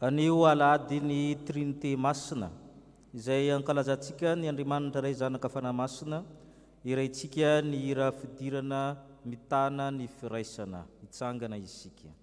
Anio alady ny Trinité Masina izay ankalazantsika ny Andriamanitra iray zanaka fanahy masina, iraintsika ny hira fidirana mitana ny firaisana, hitsangana isika.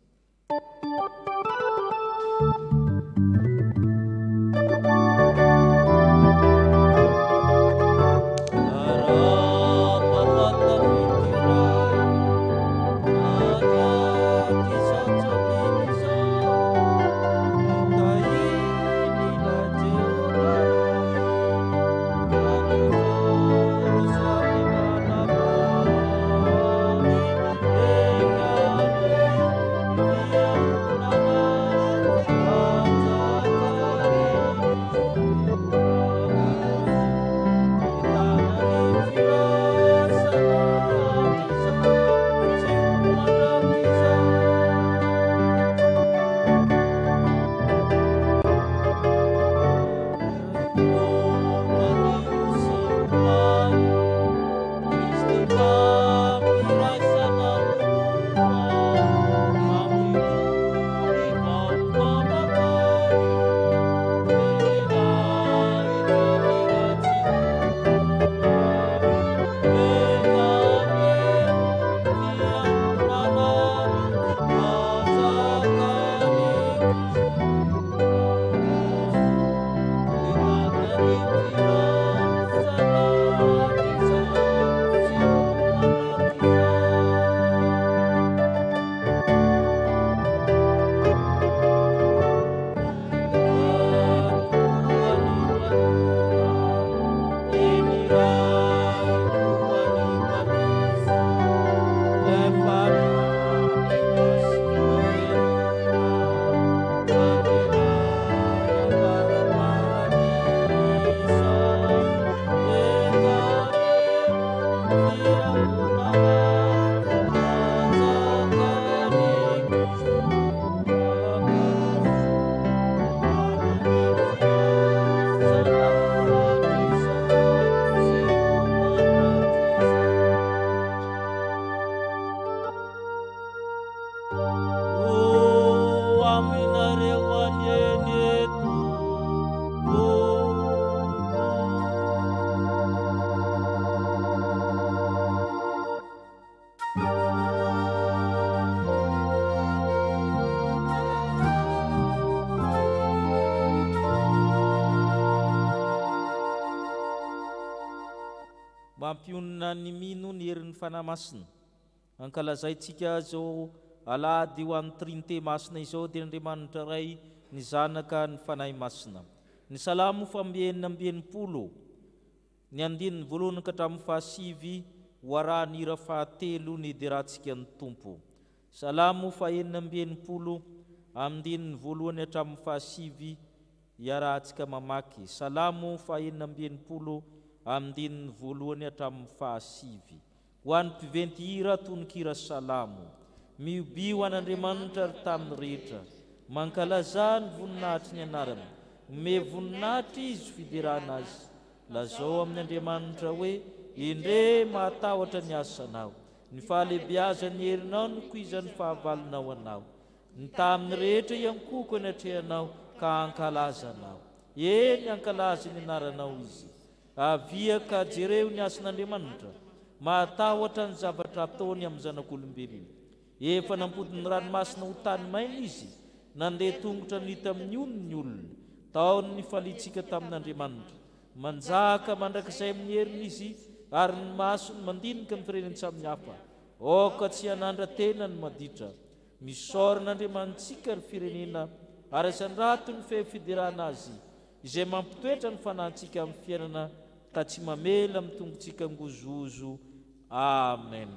Mampionina ny mino ny herin'ny fanahy masina, ankalazaitsika zao alady ho an'ny Trinité Masina izao dia Andriamanitra iray ny zanaka ny fanahy masina. Ny salamo fambienina ambienimpolo, ny andininy voalohany ka hatramin'ny fahasivy ho arahany hira fahatelo ny deratsika ny tompo. Salamo fahenina ambienimpolo, andininy voalohany hatramin'ny fahasivy iarahantsika mamaky. Salamo fahenina ambienimpolo, andininy voalohany hatramin'ny fahasivy. Ho an'ny mpiventy hira tononkira salamo, miobio an'Andriamanitra tamin'ny rehetra, mankalaza ny voninahitry ny anarany, me voninahitry izy fiderana azy. Lazao amin'ny Andriamanitra hoe, endre mahatahotra ny asanao, ny fahalebiazany herinao no kuizan'ny fahavalonao anao, ny tamin'ny rehetra iankoko ny atrehanao ka ankalazanao. Eny ankalaza ny anaranao izy. Avia ka jereo ny asan'Andriamanitra, mahatahotra ny zavatra ataony amin'ny zanak'olombelona. Efa nampody ny ranomasina ho tany maina izy, nandeha tongotra nita amin'ny onony olona, taony ny falitsika tamin'Andriamanitra. Manjaka mandrakizay amin'ny heriny izy, ary ny masony mandinika amin'ny fireneny samihafa. Oka tsy hanandra tena ny maditra, misaoran'Andriamantsika ny firenena, ary asandrato ny fehifiderana azy, izay mampitoetra ny fanahintsika amin'ny fiainana, ka tsy mamela amin'ny tongontsika ngozozo. Amen.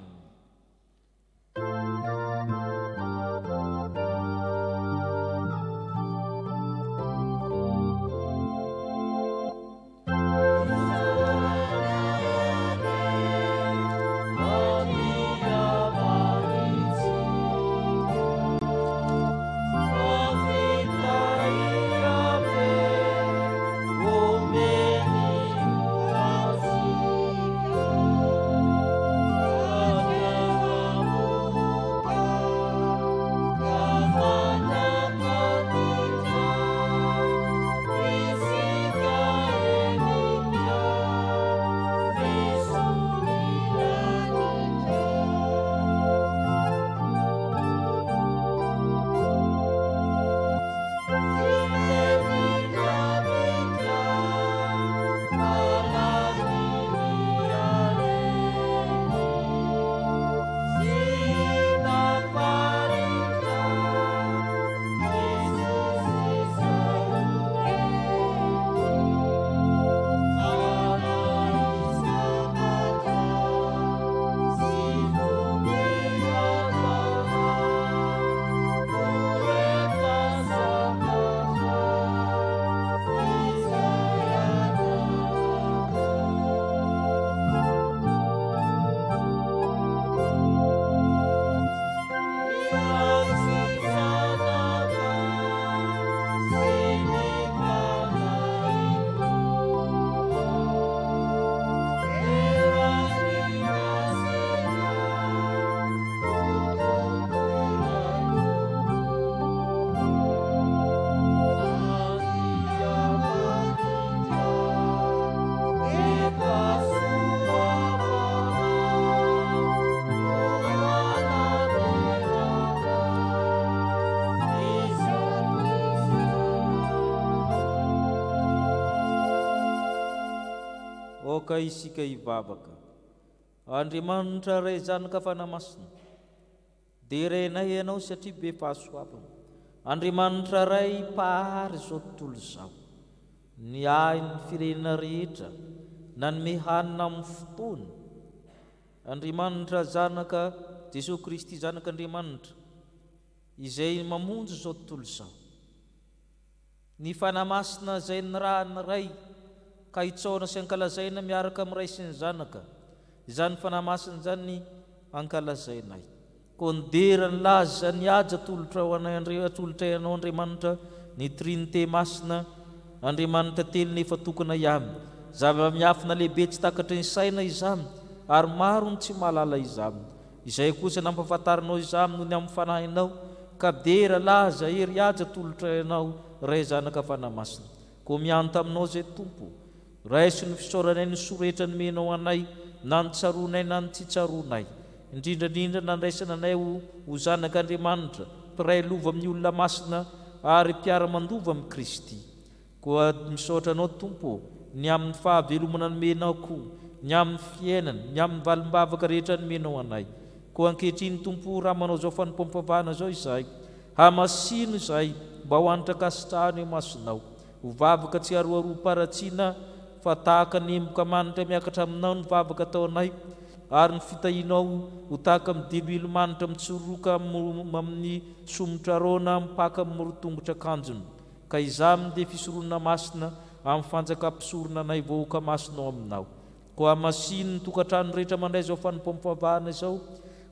voaka isika hivavaka. Andriamanitra ray zanaka fanahy-masina, dia renay ianao satria be fahasoavana. Andriamanitra ray pahary izao tontolo izao, ny ahy ny firenena rehetra nanome hanina amin'ny fotoana. Andriamanitra zanaka Jesosy Kristy zanak'Andriamanitra izay mamonjy izao tontolo izao. Ny fanahy-masina izay ny raha ny ray ka hitsaona sy ankalazaina miaraka amin'ny ray sy ny zanaka, izany fanahy-masina izany ankalazainay. Koa nidera ny laza ny aja tolotra ho anay atolotra ianao Andriamanitra, ny trinité masina, Andriamanitra telo nefa tokana ihany. Zava-miafina lehibe tsy takatry ny saina izany, ary maro ny tsy mahalala izany. Izay kosa nampafantarinao izany noho ny amin'ny fanahinao, ka dera laza ery aja tolotra ianao ray zanaka fanahy-masina. Koa mianta aminao zay Tompo, raiso ny fisaoranay ny soretra nomenao anay, na ny tsaronay na ny tsy tsaronay. Indrindrandrindra nandraisana anay ho zanak'Andriamanitra, mpiray lova amin'ny olona masina ary mpiara-mandova amin'ny Kristy. Koa misaotra anao Tompo ny amin'ny fahavelomana nomenao koa, ny amin'ny fiainana, ny amin'ny valim-bavaka rehetra nomenao anay. Koa ankehitriny Tompo raha manao zao fanompam-pavahana zao izay, hamasino izay mba ho anitra kasitrahana eo masonao, ho vavaka tsy aroaroa-paratsiana fa tahaka ny emboka manitra miakatra aminao ny vavaka taonay, ary ny fitahinao ho tahaka amin'ny dilo manitra mitsoroka amin'ny somotra rona mipaka amin'ny morotongotra kanjony. Ka izany dia fisoronana masina amin'ny fanjakam-pisorona anay voaka masinao aminao. Koa hamasino ny tokantrano rehetra mandray zao fanompam-pavahana izao,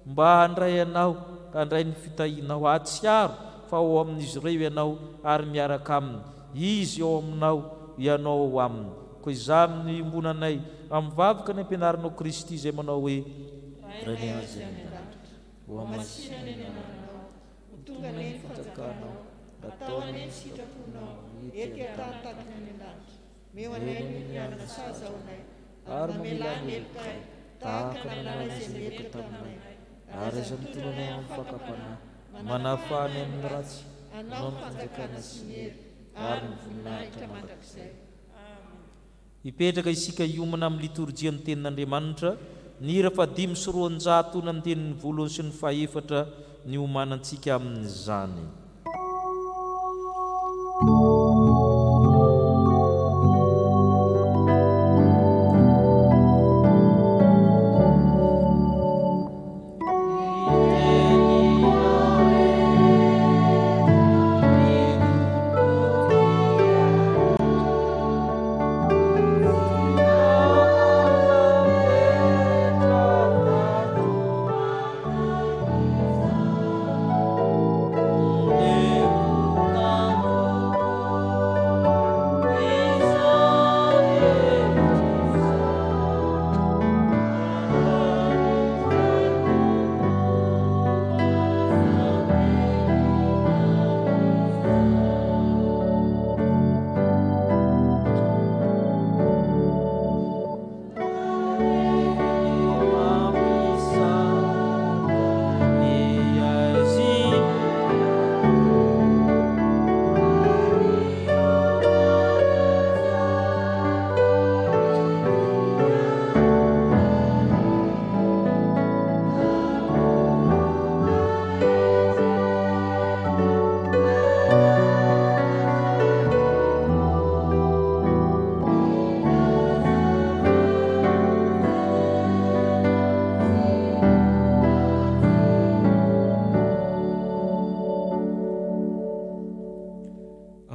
mba handray anao, handray ny fitahinao, atsiaro fa ao amin'izy ireo ianao ary miaraka aminy, izy ao aminao, ianao ao aminy. Koa izany ny imbonanay amin'ny vavaka ny ampianarinao Kristy izay manao hoe ho hamasina ny ananao, ho tonga ny fanjakanao, ataona ny sitraponao, ety atantakina ny lanitra, meo anay ny miarana sazaonay, ary mamelany elokay, tahaka ny lalàna izay mipetraka taminay, ary izay mitolonay amin'ny fakapana, manafany amin'ny ratsy, anao ny fanjakana sy ny hery, ary ny voninahitra mandrakizay. Hipetraka isika hiomana amin'ny liturjia ny tenin'Andriamanitra, ny hira fa 500 ny andinin'ny voalohany sy ny fahaefatra ny omanantsika amin'izany.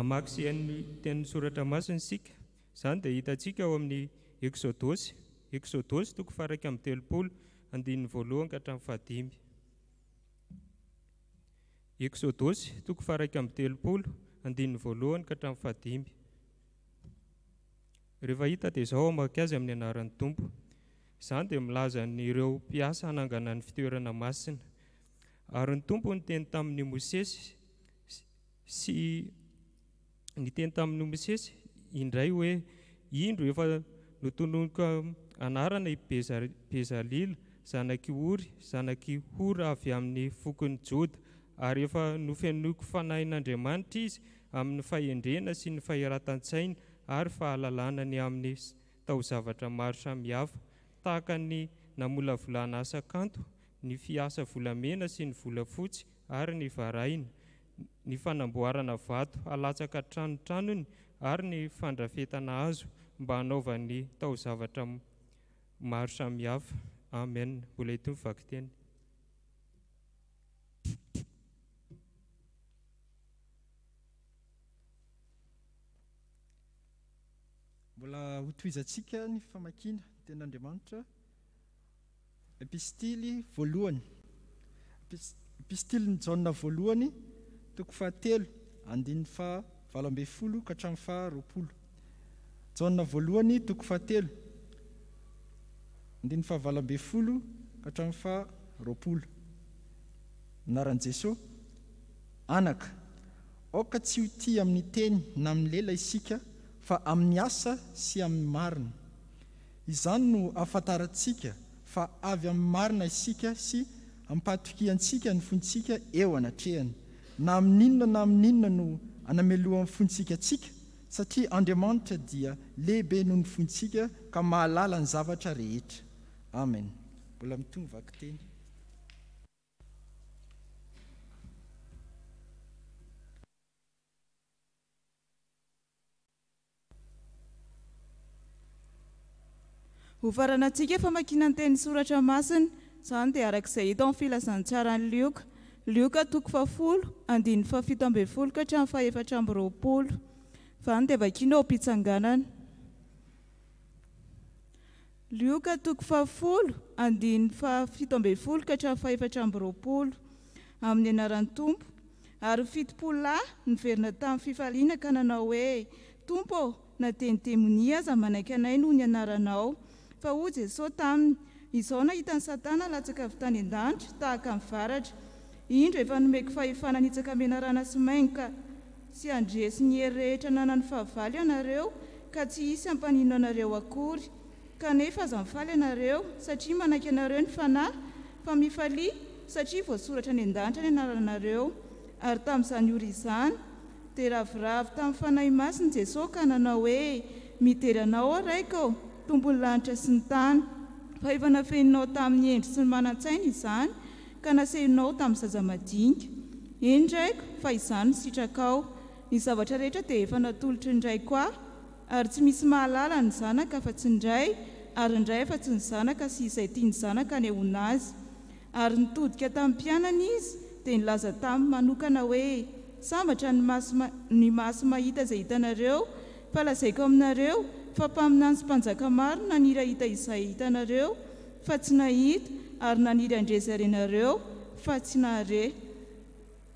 Amaksy ny tenin'ny soratra masina sika, izany dia hitantsika ao amin'ny Exodosy 1:30 andininy voalohany ka hatramin'ny fahadimy. Exodosy 1:30 andininy voalohany ka hatramin'ny fahadimy. Rehefa hita dia izao amaky azy amin'ny anaran'ny Tompo. Izany dia milaza ireo mpiasa hanangana ny fitoerana masina. Ary ny Tompo niteny tamin'ny Mosesy indray hoe indro efa notononika anarana i Bezalila zanaky Ory zanaky Hora avy amin'ny fokon'ny Joda, ary efa nofenoiko fanahin'Andriamanitra izy amin'ny fahendrena sy ny faheratan-tsaina ary fahalalana ny amin'ny taozavatra maro samihafa tahaka ny namolavolana asa kanto, ny fiasa volamena sy ny volafotsy ary ny varahina, ny fanamboarana vato alatsaka tranotranony ary ny fandrafetana hazo mba hanaovan'ny taozavatra maro samihafa. Amen. Mbola itony vaky teny. Mbola hotoizantsika ny famakiana ten'Andriamanitra. Epistily voalohany. Epistily ny Jaona voalohany, toko 7, andininy 7 ka hatramin'ny 20. Jaona voalohany, toko 7, andininy 20 ka hatramin'ny 20. Anaran'i Jesosy, anaka, aoka tsy ho tia amin'ny teny na amin'ny lela isika, fa amin'ny asa sy amin'ny marina. Izany no ahafantarantsika fa avy amin'ny marina isika sy ampatokiantsika ny fontsika eo anatrehany. Na amin'inona no anameloa amin'ny fontsika tsika, satria Andriamanitra dia lehibe noho ny fontsika ka mahalala ny zavatra rehetra. Amen. Mbola mitony vaky teny. Ho faranantsika famakiana ny teny soratra masina, izany dia arak'izay hita amin'ny filazantsara ny Lioka. Lioka toko 10, andininy 17 ka hatramin'ny 420. Izany dia vakiana ao am-pitsanganana. Lioka toko 10, andininy 17 ka hatramin'ny 420. Amin'ny anaran'ny Tompo. Ary 70 lahy niverina tamin'ny fifaliana ka nanao hoe, Tompo, na tenitemonia aza manaiky anay noho ny anaranao. Fa hoy Jesosy taminy, izao nahita ny Satana latsaka avy tany an-danitra tahaka amin'ny varatra. Indro efa nomeko fahefana nitsaka menarana sy mainy ka sy andresy ny hery rehetra nanany fahavalo ianareo ka tsy hisy ampanino anareo akory. Kanefa aza mifaly ianareo satria manaiky ianareo ny fanahy, fa mifalia satria voasoratra ny an-danitra ny anaranareo. Ary tamin'izany ora izany dia ravoravo tamin'ny fanahy masiny Jesosy ka nanao hoe, mitery anao araiko, tombony lanitra sy ny tany. Fa efa nafeninao tamin'ny endry sy ny manan-tsaina izany, ka nasehonao tamin'ny zaza madinika. Indraiko fa izany ny sitrakao. Ny zavatra rehetra dia efa natolotry indray koa, ary tsy misy mahalala ny zanaka fa tsy indray, ary indray fa tsy ny zanaka sy izay tia ny zanaka anehoana azy. Ary nitodika tamin'ny mpianana izy dia nilaza tamin'ny manokana hoe, sambatra ny maso mahita izay hitanareo, fa lazaiko aminareo fa mpaminany sy mpanjaka maro nanira hita izay hitanareo fa tsy nahita, ary nanira andrezarenareo fa tsy nahare.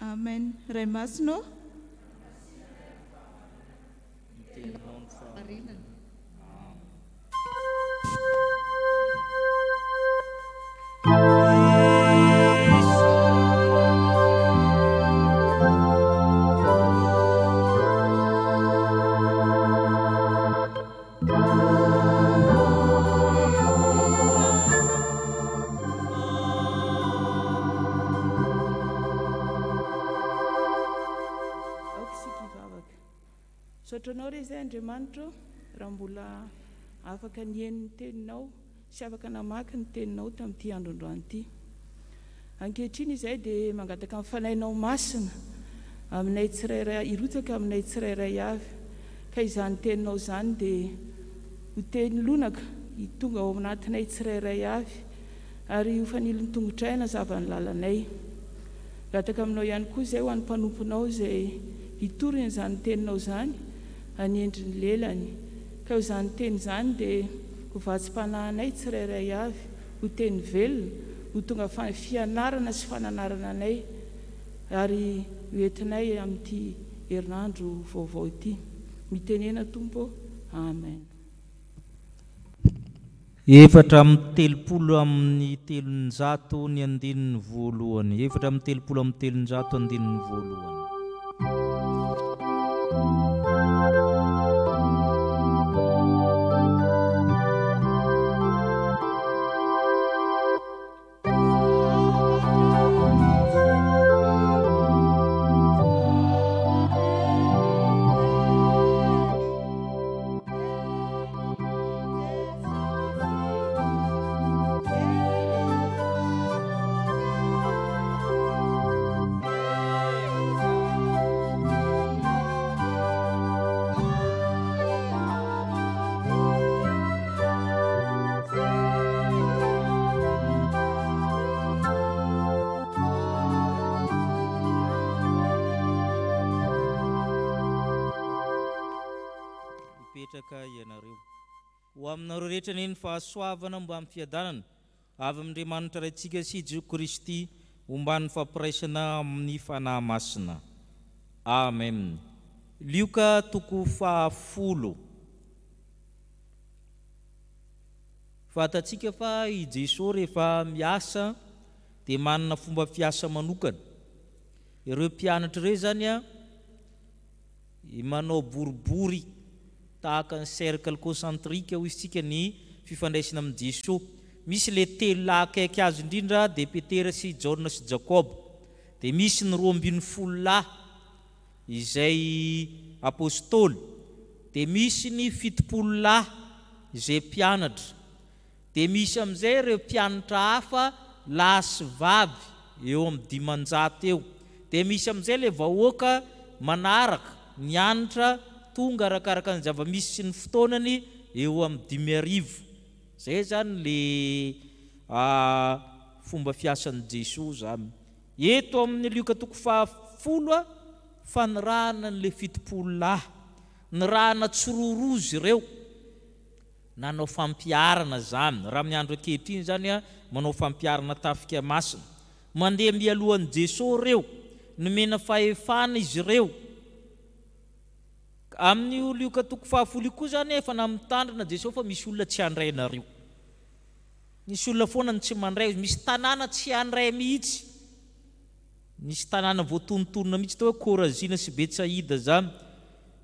Amen. Ray masino. Sotranao re izay Andriamanitra, raha mbola afaka nihaino ny teninao sy afaka namaky ny teninao tamin'ity androandroany ity. Ankehitriny izay dia mangataka amin'ny fanahinao masina aminay tsirairay, irotsaka aminay tsirairay avy, ka izany teninao izany dia ho teny lonaka hitonga ao anatinay tsirairay avy, ary ho fanilony tongotraina zavany lalanay. Gataka aminao ihany koa izay ho an'ny mpanomponao izay hitoriny izany teninao izany anendry ny lelany, ka ho izany teny izany dia ho vatsim-panahinay tsirairay avy, ho teny velona, ho tonga fianarana sy fananarana anay, ary hoentinay amin'ity herinandro vaovao ity. Mitenena Tompo. Amen. Efatra amin'ny 30 amin'ny 300 ny andininy voalohany. Efatra amin'ny 30 amin'ny 300 andininy voalohany. mipetraka ianareo. Ho aminareo rehetra ny fahasoavana mba amin'ny fiadanana avy amin'Andriamanitra raintsika sy Jesu Kristy omban'ny fampiraisana amin'ny fanahy masina. Amen. Lioka toko 10. Fatatsika fa i Jesosy rehefa miasa dia manana fomba fiasa manokana. Ireo mpianatra ireo zany manao boribory tahaka ny cercle concentrique hoy isika ny fifandraisana amin'ny Jesosy. Misy le telo lahy akaiky azy indrindra dia Petera sy Jaona sy Jakob. Dia misy ny 12 lahy izay apôstôly. Dia misy ny 70 lahy izay mpianatra. Dia misy amin'izay ireo mpianatra hafa lahy sy vavy eo amin'ny 500 eo. Dia misy amin'izay le vahoaka manaraka mianatra tonga arakaraka ny zava-misy sy ny fotoanany eo amin'ny 5,000. Zay zany le fomba fiasan'i Jesosy zany. Eto amin'ny Lioka toko 10 fanirahana le 70 lahy, nirahana tsororozy ireo, nanao fampiarana zany. Raha amin'ny andro ankehitriny zany manao fampiarana tafika masina. Mandeha mialohan'i Jesosy ireo, nomena fahefana izy ireo. Amin'ny Lioka toko 10 koa zany efa namitandrina Jesosy fa misy olona tsy handray nareo. Misy olona foana ny tsy mandray, misy tanàna tsy handray mihitsy. Misy tanàna voatonontonona mihitsy tao hoe Korazina sy Betsaida zany,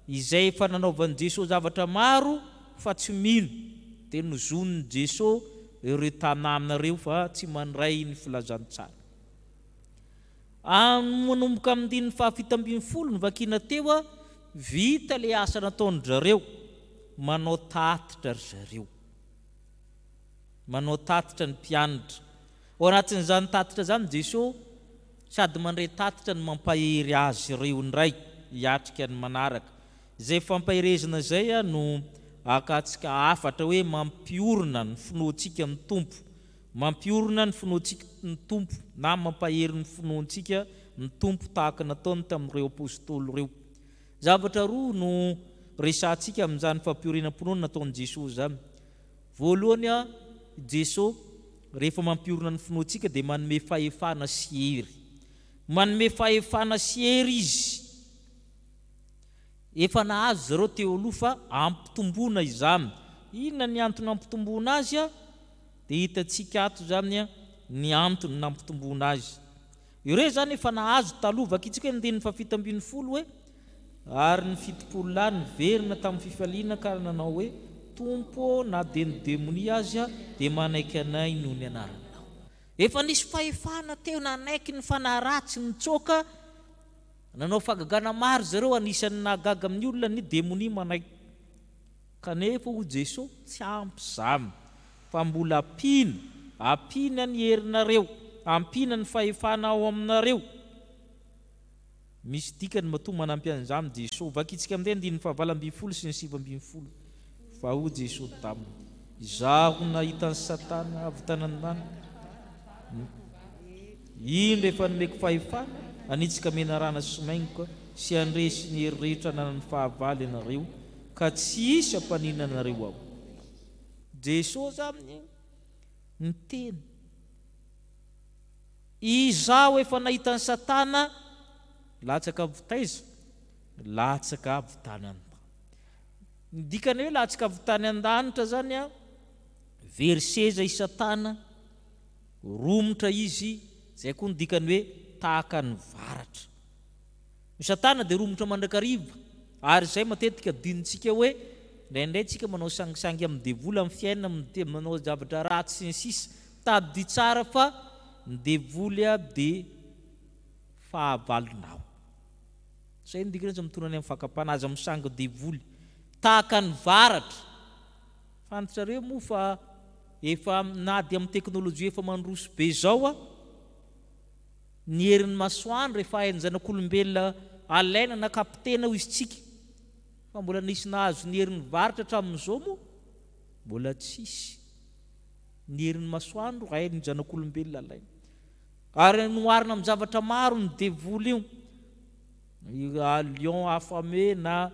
izay efa nanaovan'i Jesosy zavatra maro fa tsy mino. Dia nozon'ny Jesosy ireo tanàna ireo fa tsy mandray ny filazantsara. Manomboka amin'ny 17 ny vakina teo vita le asa nataon-jareo, manao tatitra zareo. Manao tatitra ny mpianatra. Ao anatin'izany tatitra zany Jesosy sady mandray tatitra ny mampahery azy ireo ndray hiatrika ny manaraka. Izay fampahirezana zay no akatsika afatra hoe mampiorina ny finoantsika amin'ny Tompo. Mampiorina ny finoantsika ny Tompo na mampahery ny finoantsika ny Tompo tahaka nataony tamin'ireo apôstôly ireo. Zavatra roa no resantsika amin'izany fampiorenam-pinoana nataon'i Jesosy zany. Voalohany Jesosy rehefa mampiorina ny finoantsika dia manome fahefana sy hery. Manome fahefana sy hery izy. Efa nahazo zareo teo aloha fa ampitomboana izany. Inona ny antony ampitomboana azy dia hitantsika ato zany ny antony nampitomboana azy. Ireo zany efa nahazo taloha vakitsika hoe ny 17 hoe ary ny 70 lahy niverina tamin'ny fifaliana ka nanao hoe Tompo na dia ny demonia azy dia manaiky anay noho ny anaranao. Efa nisy fahefana teo nanaiky ny fanaratsy ny tsoka, nanao fagagana maro zareo anisan'ny nahagaga amin'ny olona ny demonia manaiky. Kanefa ho Jesosy tsy ampy zany fa mbola ampina ny herinareo, ampina ny fahefana ao aminareo. Misy dikany matoa manampy an'izany Jesosy. Vakitsika amin'izay 19 sy 20. Fa ho Jesosy taminy, izaho nahitan'ny Satana avy tanan'any. Ino rehefa nomeko fahefana, anitsika menarana sy maingoka sy andresy ny hery rehetra nanan'ny fahavalo ianareo ka tsy hisy ampanina anareo ao. Jesosy aminy ny teny. Izaho efa nahitan'ny Satana, latsaka avy taiza, latsaka avy tany an-danitra. Ny dikany hoe latsaka avy tany an-danitra zany very seza i Satana, romotra izy, zay koa ny dikany hoe tahaka ny varatra. Ny Satana dia romotra mandrakariva, ary zay matetika dinintsika hoe indraindray tsika manao sangisangy amin'ny devoly amin'ny fiainana, manao zavatra ratsy sy ny sisa, tady tsara fa ny devoly dia fahavalonao. Zay ny dikany mitonany amin'ny fakapana azy amin'ny sangy devoly tahaka ny varatra. Fantatrareo moa fa efa nady amin'ny teknôlôjia efa mandroso be zao ny herin'ny masoandro rehefa hain'ny zanak'olombelona alaina na kapitena ho izy-tsika. Fa mbola nisy nahazo ny herin'ny varatra hatramin'izao moa mbola tsisy. Ny herin'ny masoandro hain'ny zanak'olombelona alaina. Ary noharina amin'ny zavatra maro ny devoly io. Lion affamé na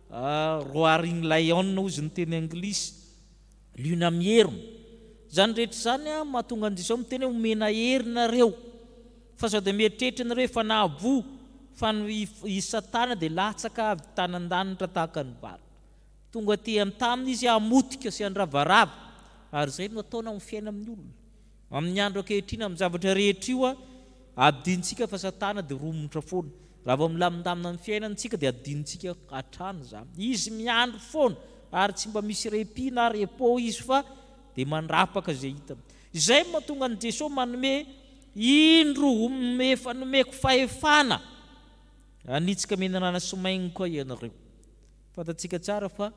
roaring lion ozy ny teny anglisy, luna mierina. Zany rehetra zany mahatonga an Jesosy miteny hoe omena herinareo fa sao dia mieritreritrana fa nahavo fa i Satana dia latsaka avy tanan-danitra tahaka ny bary. Tonga ty taminy izy hamotika sy handravarava, ary zay no ataona amin'ny fiaina amin'ny olona. Amin'ny andro ankehitriny amin'ny zavatra rehetra io adintsika fa Satana dia romotra foana. Raha vao milamindamina amin'ny fiainantsika dia adintsika hatrany zany. Izy miandro foana ary tsy mba misy repos na repos izy fa dia mandrapaka zay hitany. Izay mahatonga an Jesosy manome indro efa nomeko fahefana anitsika menarana sy maigny koa ianareo. Fantatsika tsara fa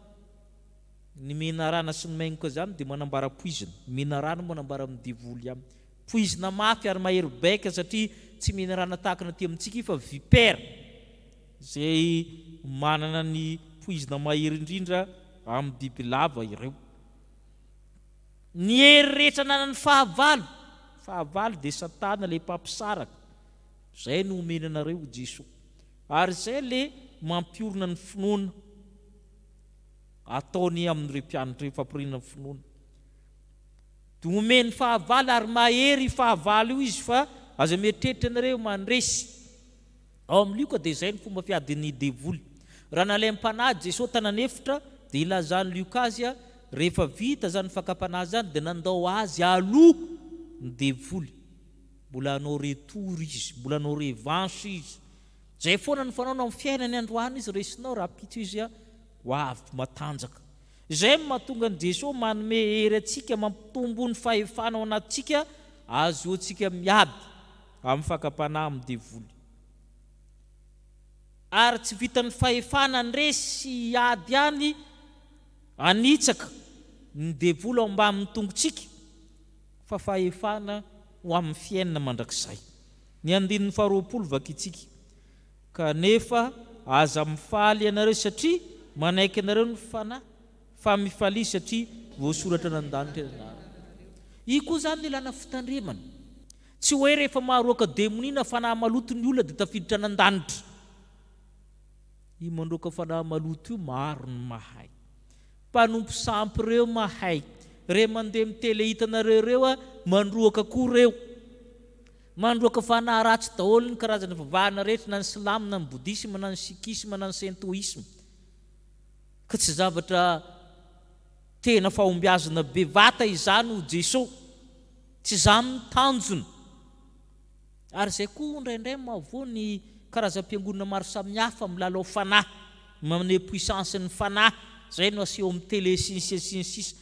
ny menarana sy maigny koa zany dia manambara poizina. Menarana manambara amin'ny devoly ihany. Poizina mafy ary mahery baika satria tsy menarana tahaka ny aty amintsika fa vipera zay manana ny poizina mahery indrindra amin'ny bibilava ireo. Ny hery rehetra nanany fahavalo dia Satana le mpampisaraka. Zay no omenanareo Jesosy. Ary zay le mampiorina ny finoana ataony amin'ireo mpianatra io, fampirinana ny finoana. Omeny fahavalo ary mahery fahavalo io izy fa aza mieritreritra anareo mandresy. Ao amin'io ka dia zay ny fomba fiadin'ny devoly. Raha nalay mpanahy Jesosy tananefitra dia ilazany liokazia, rehefa vita zany fakapanahy zany dia nandao azy aloha ny devoly. Mbola hanao retour izy, mbola hanao revanche izy. Zay foana ny fanaona amin'ny fiainany androany izy resinao raha pito izy ho avy matanjaka. Zay mahatonga an Jesosy manome hery atsika, mampitombo ny fahefana ao anatsika, azoantsika miady amin'ny fakapanahy amin'ny devoly. Ary tsy vitan'ny fahefana ndresy ady ihany anitsaka ny devoly ao mba amin'ny tongotsika, fa fahefana ho amin'ny fiainana mandrakizay. Ny andinin'ny 20 vakitsika. Kanefa aza mifaly ianareo satria manaiky ianareo ny fanahy, fa mifaly satria voasoratra nan-danitra ianareo. Io koa zany ilana fitandremana. Tsy hoe rehefa maharoaka demonia fanahy maloto ny olona dia tafiditra nan-danitra. Io mandroaka fanahy maloto io maro ny mahay. Mpanompo sampy ireo mahay. Re mandeha mitele hitanareo ireo mandroaka koa ireo. Mandroaka fanahy ratsy daholo ny karazana vavahana rehetra, na ny silamo, na ny bodisma, na ny sikisma, na ny sentoisma. Ka tsy zavatra tena fahombiazana bevata izany ho Jesosy. Tsy izany ny tanjony. Ary zay koa indraindray mahavoa ny karazam-piangonana maro samihafa milalao fanahy, manome puissance ny fanahy. Zay no aseho amin'ny tele sinsisa.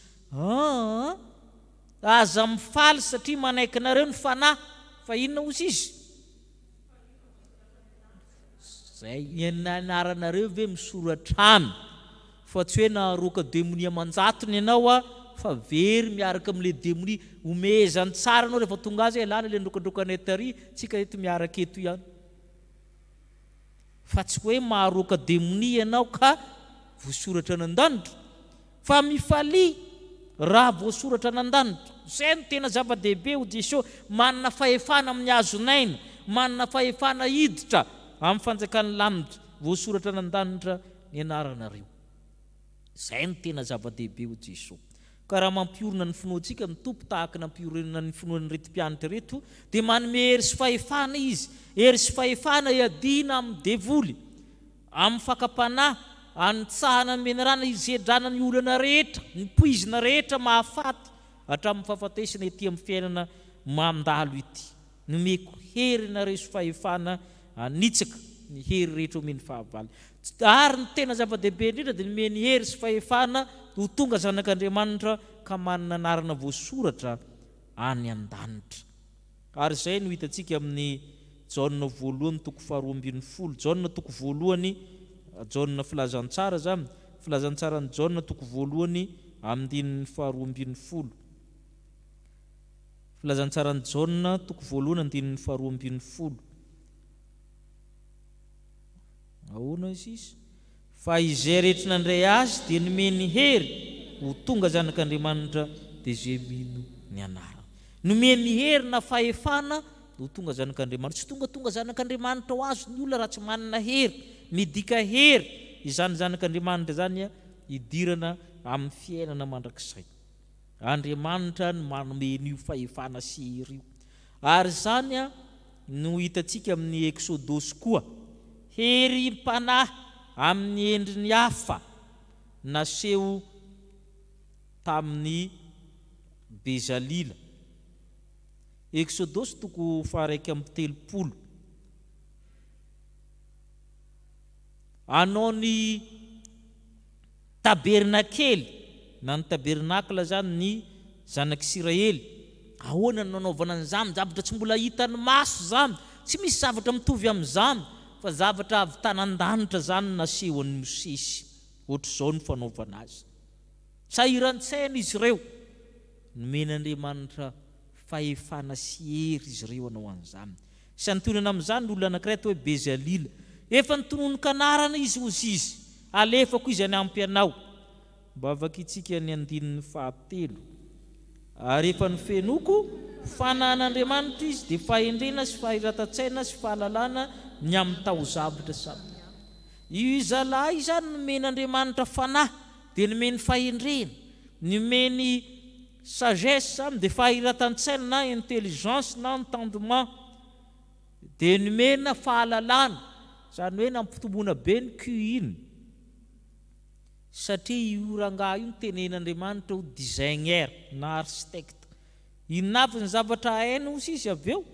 Aza mifaly satria manaiky nareo ny fanahy, fa inona ozy izy? Zay ianaranareo ve misoratrany fa tsy hoe naroaka demonia manjatony ianao fa very miaraka amin'le demonia omezany tsara anao rehefa tonga azy elana le ndrokandrokanay tary, tsika eto miaraka eto ihany. Fa tsy hoe maharoaka demonia ianao ka voasoratra nan-danitra, fa mifaly raha voasoratra nan-danitra. Zay no tena zava-dehibe ho Jesosy, manana fahefana amin'ny azonaina, manana fahefana hiditra amin'ny fanjakany lanitra, voasoratra nan-danitra ny anaranareo. Zay no tena zava-dehibe ho Jesosy. Ka raha mampiorina ny finoantsika ny tompo tahaka nampiorina ny finoan'ny retim-pianatra reto, dia manome hery sy fahefana izy, hery sy fahefana iadina amin'ny devoly, amin'ny fakapanahy, anitsahana menarana izedrana ny olana rehetra, ny poizina rehetra mahafaty hatramin'ny fahafatesana ety amin'ny fiainana mandalo ity. Nomeko hery nareo sy fahefana anitsaka ny hery rehetra omeny fahavalo. Ary ny tena zava-dehibe indrindra dia nomeny hery sy fahefana ho tonga zanak'Andriamanitra ka manana anarana voasoratra any an-danitra. Ary zay no hitantsika amin'ny Jaona 1:12. Jaona 1:1, Jaona filazantsara zany, filazantsara ny Jaona 1:12. Filazantsara ny Jaona 1:12. Ahoana izy? Fa izay rehetra nandray azy dia nomeny hery ho tonga zanak'Andriamanitra dia izay mino ny anarany. Nomeny hery na fahefana ho tonga zanak'Andriamanitra. Tsy tonga zanak'Andriamanitra ho azo ny olona raha tsy manana hery, midika hery izany zanak'Andriamanitra zany idirana amin'ny fiainana mandrakizay. Andriamanitra no manome an'io fahefana sy hery io. Ary zany no hitantsika amin'ny Exodosy koa, hery mpanahy amin'ny endriny hafa naseho tamin'ny Bezalila. Exodosy 1:30. Anao ny tabernakely na ny tabernakla zany ny zanak'Israely, ahoana no nanaovana an'izany? Zavatra tsy mbola hitan'ny maso zany, tsy misy zavatra mitovy amin'izany, fa zavatra avy tanan-danitra zany naseho an'i Mosesy. Ohatr'izao ny fanaovana azy. Sahiran-tsaina izy ireo, nomen'Andriamanitra fahefana sy hery izy ireo anao an'izany. Santonana amin'izany ny olona anankiray atao hoe Bezalila. Efa nitononoko anarana izy hozy izy, alefako izy any ampy anao. Mba afaka itsika ny 9:7. Ary efa nifenoko fanan'Andriamanitra izy, dia fahendrena sy fahiran-tsaina sy fahalalana ny amin'ny taozavatra samy. Io zalahy izany nomen'Andriamanitra fanahy, dia nomeny fahendrena, nomeny sagesse dia fahiran-tsaina na intelligence na entendement, dia nomena fahalalana, zany hoe nampitomboana be ny QI. Satria io rangahy io tenen'Andriamanitra ho designer na architecte. Inavy ny zavatra hainy hozy izy avy eo.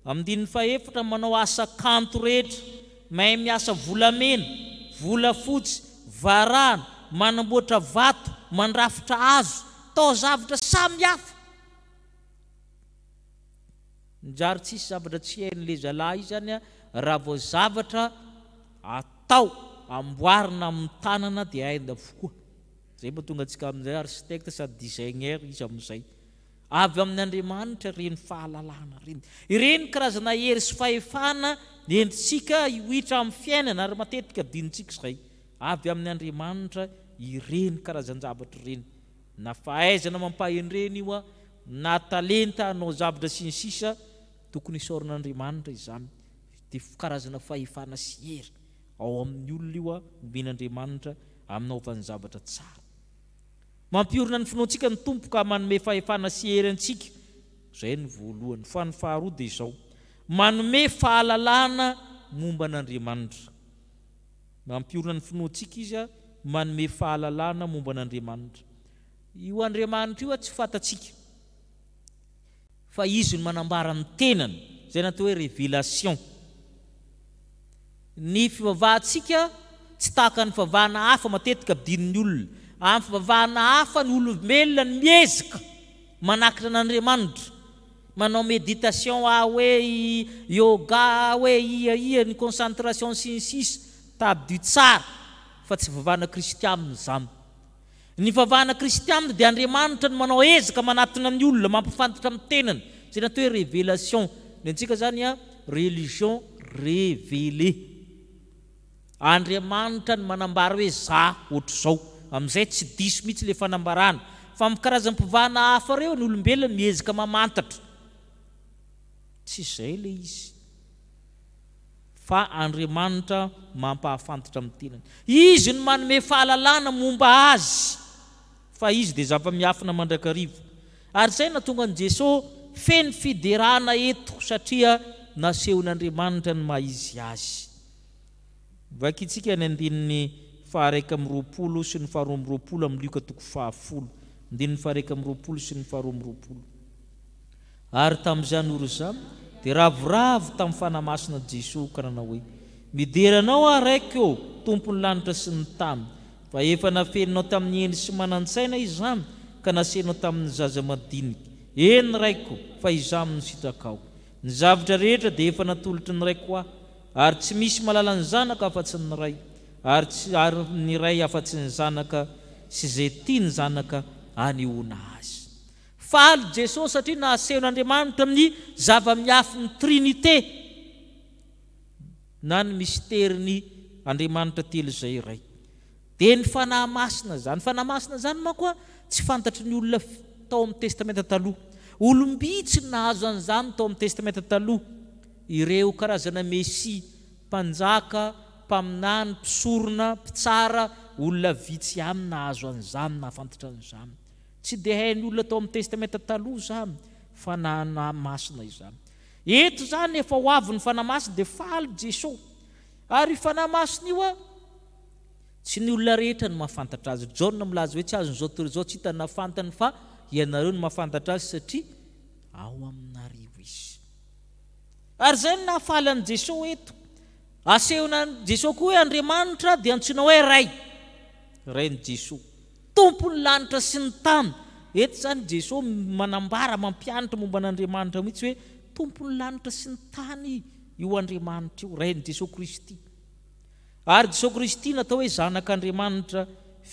Amin'ny 14 manao asa kanto rehetra, mahay miasa volamena, volafotsy, varahana, manamboatra vato, mandrafitra hazo, tao zavatra samy hafa. Njary tsisy zavatra tsy hain'le zalahy zany raha vao zavatra atao amboarina amin'ny tanana dia hainy avokoa. Zay mahatonga antsika amin'izay architecte sady designer izy amin'izay. Avy amin'ny Andriamanitra ireny fahalalana ireny, ireny karazana hery sy fahefana nentsika hihitra amin'ny fiainana, ary matetika adinitsika izay. Avy amin'ny Andriamanitra ireny karazan-javatra ireny, na fahaizana mampahendreny io, na talenta anao zavatra sy ny sisa, tokony isaoran'Andriamanitra izany. Dia karazana fahefana sy hery ao amin'ny olona io nomen'Andriamanitra aminaovany zavatra tsara. Mampiorina ny finoantsika ny tompo ka manome fahefana sy hery antsika. Zay ny voalohany. Fa ny faharoa dia izao, manome fahalalana momba an'Andriamanitra. Mampiorina ny finoantsika izy manome fahalalana momba an'Andriamanitra. Io Andriamanitra io tsy fantatsika, fa izy no manambara ny tenany, zay natao hoe révélation. Ny fivavahantsika tsy tahaka ny fivavahana hafa matetika abidin'ny olona. Amin'ny fivavahana hafa ny olombelona ny miezaka manakitra an'Andriamanitra, manao méditation hoe yoga hoe ia ny concentration sy ny sisa tabidio tsara, fa tsy fivavahana kristianina zany. Ny fivavahana kristianina dia Andriamanitra no manao ezaka manatona ny olona, mampifantatra amin'ny tenany, zay natao hoe révélation. Ny antsika zany religion révélée. Andriamanitra no manambara hoe za ohatr'izao, amin'izay tsy diso mihitsy le fanambarana. Fa amin'ny karazany mpivahana hafa reo ny olombelona miezaka mamantatra. Tsy izay le izy, fa Andriamanitra mampahafantatra amin'ny tenany. Izy no manome fahalalana momba azy, fa izy dia zava-miafina mandrakarivo. Ary zay natonga an'i Jesosy feno fiderana eto, satria nasehon'Andriamanitra ny maha izy azy. Vakitsika ny 1:20 sy ny 2:20 amin'ny Luka 10:10. 1:20 sy ny 2:20. Ary tamin'izany oro izany dia ravoravo tamin'ny fanamasina Jesosy ka nanao hoe, mideranao araiky eo tompony lanitra sy ny tany, fa efa nafeninao tamin'ny endry sy manan-tsaina izany, ka nasenao tamin'ny zaza madinika. Eny raiko, fa izany no sitrakao. Ny zavatra rehetra dia efa natolotry ny raiko aho, ary tsy misy malala ny zanaka afa-tsy ny ray, ary ny ray afa-tsy ny zanaka, sy izay tia ny zanaka anehoana azy. Faly Jesosy satria nahasehon'Andriamanitra amin'ny zava-miafy ny Trinité, na ny mysterin'ny Andriamanitra telo izay iray. Dia ny fanahy masina zany, fanahy masina zany manko tsy fantatry ny olona tao amin'ny testamenta taloha. Olombitsy nahazo an'izany tao amin'ny testamenta taloha. Ireo karazana Messia, mpanjaka mpaminany, mpisorona, mpitsara, olona vitsy aminy nahazo an'izany nahafantatra an'izany. Tsy dia hain'ny olona tao amin'ny testamenta taloha izany fa masina izany. Eto zany efa ho avy ny fanahy masina dia faly Jesosy. Ary fanahy masina io tsy ny olona rehetra no mahafantatra azy. Jaona milaza hoe tsy azon'izao tontolo izao tsy hitany nafantany fa ianareo no mahafantatra azy satria ao aminareo izy. Ary zay no nahafaly an'i Jesosy eto. Asehona Jesosy koa hoe Andriamanitra dia antsoina hoe ray. Rain'i Jesosy. Tompony lanitra sy ny tany. Eto zany Jesosy manambara, mampianatra momba an'Andriamanitra mihitsy hoe tompony lanitra sy ny tany io Andriamanitra io, rain'i Jesosy Kristy. Ary Jesosy Kristy natao hoe zanak'Andriamanitra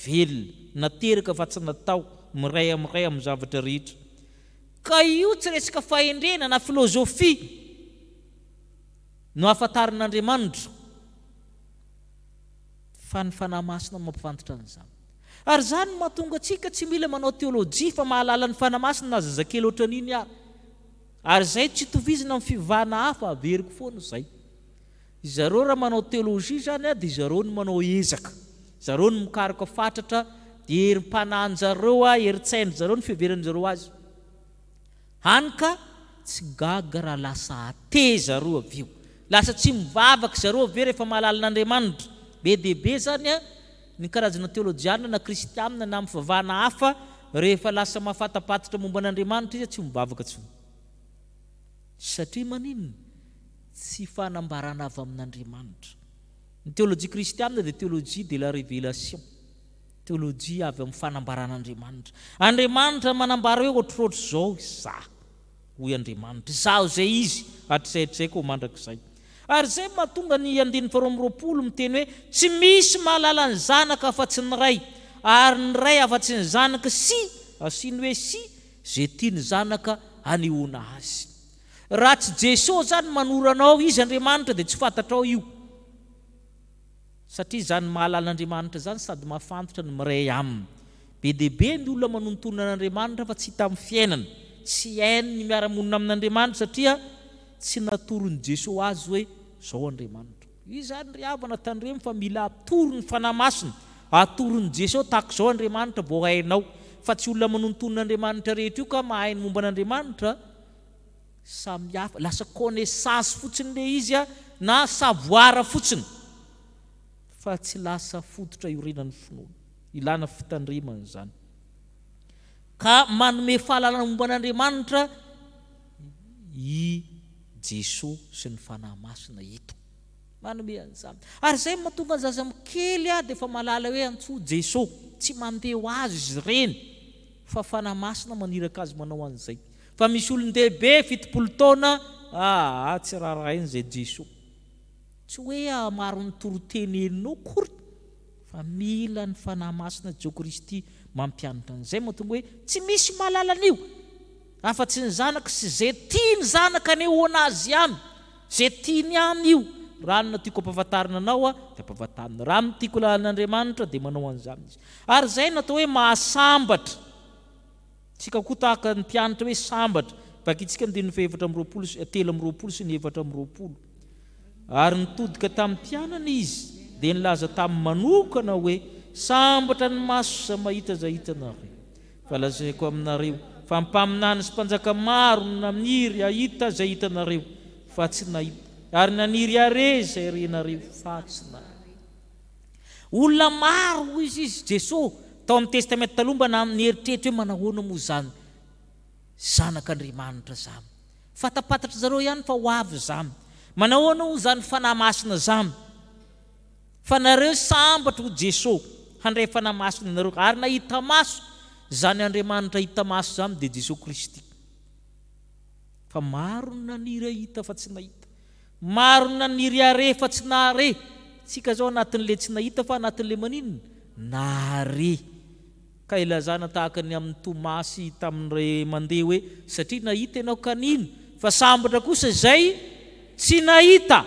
velona, nateraka fa tsy natao miray amin'ny zavatra rehetra. Ka io tsy resaka fahendrena na filozofia no ahafantaran'Andriamanitra fa ny fanahy masina mampifantatra an'izany. Ary zany mahatonga antsika tsy mila manao teolojia fa mahalala ny fanahy masina na zazakely ohatran'iny ary. Ary zay tsy tovizina amin'ny fivavahana hafa, averiko foana zay. Zareo raha manao teolojia zany dia zareo no manao ezaka. Zareo no mikaroka fatratra dia herim-panahinjareo, heritsainjareo no fiheveranjareo azy. Hany ka tsy gaga raha lasa ate zareo avy io. Lasa tsy mivavaka zareo avy rehefa mahalala n'Andriamanitra. Be dia be zany ny karazana teolojiana na kristianina na amin'ny fivavahana hafa rehefa lasa mahafatapatatra momba an'Andriamanitra izy tsy mivavaka tsony. Satria maninona? Tsy fanambarana avy amin'Andriamanitra. Ny teolojia kristianina dia teolojia de la révélation. Teolojia avy amin'ny fanambaran'Andriamanitra. Andriamanitra manambara hoe ohatrohatro zao za hoy Andriamanitra. Zaho zay izy hatrizaytsaiko ho mandrakizay. Ary zay mahatonga ny 2:20 miteny hoe tsy misy mahalala ny zanaka afa-tsy ny ray, ary ny ray afa-tsy ny zanaka sy asiny hoe sy zay tia ny zanaka hanehoana azy. Raha tsy Jesosy zany manoranao izy Andriamanitra dia tsy fantatrao io. Satria zany mahalala Andriamanitra zany sady mahafantatra ny miray aminy. Be dia be ny olona manontonona an'Andriamanitra fa tsy hita amin'ny fiainana. Tsy hainy ny miara-monina amin'Andriamanitra satria tsy natoron'i Jesosy azy hoe zao Andriamanitra. Io zany ry havana tandremo fa mila atoro ny fanahy masina. Atoron'i Jesosy tahaka zao Andriamanitra vao hainao. Fa tsy olona manontonona Andriamanitra rehetra io ka mahay ny momba an'Andriamanitra. Samy hafa, lasa connaissance fotsiny le izy na savoir fotsiny fa tsy lasa fototra iorenan'ny finoana. Ilana fitandremana zany. Ka manome fahalalana momba an'Andriamanitra i Jesosy sy ny fanahy masina eto. Manome an'izany. Ary zay mahatonga ny zaza kely dia efa malala hoe antsoa Jesosy. Tsy mandeha ho azy izy ireny fa fanahy masina maniraka azy manao an'izay. Fa misy olon-dehibe 70 taona tsy raharainy zay Jesosy. Tsy hoe maro ny toroteneninao kory fa mila ny fanahy masina Jesosy Kristy mampianatra an'izay mahatonga hoe tsy misy mahalala an'io afa-tsy ny zanaka sy zay tia ny zanaka anehoana azy ihany. Zay tiany ihany io. Raha no tiako ampahafantarina anao dia ampahafantarina. Raha no tiako lalan'Andriamanitra dia manao an'izany izy. Ary zay natao hoe mahasambatra. Tsika koa tahaka ny mpianatra hoe sambatra. Vakitsika ny 3:20 sy ny 4:20. Ary nitodika tamin'ny mpianana izy dia nilaza tamin'ny manokana hoe sambatra ny maso sa mahita zay hitanareo. Fa lazaiko aminareo fa mpaminany sy mpanjaka maro naniry ahita zay hitanareo fa tsy nahita, ary naniry are zay renareo fa tsy nahita. Olona maro izy Jesosy tao amin'ny testamenta taloha mba nieritreritra hoe manahoana moa zany zanak'Andriamanitra zany. Fatapatatra zareo ihany fa ho avy zany. Manahoana ho zany fanahy masina zany. Fa nareo sambatra ho Jesosy handray fanahy masina nareo. Ary nahita maso zany Andriamanitra hita maso zany dia Jesosy Kristy. Fa maro ny naniry ahita fa tsy nahita. Maro ny naniry are fa tsy nahare. Tsika zao anatin'le tsy nahita fa anatin'le maninona nahare. Ka ilazana tahaka ny amin'ny Tomasy tamin'ire mandeha hoe satria nahita ianao kanino fa sambatra kosa zay tsy nahita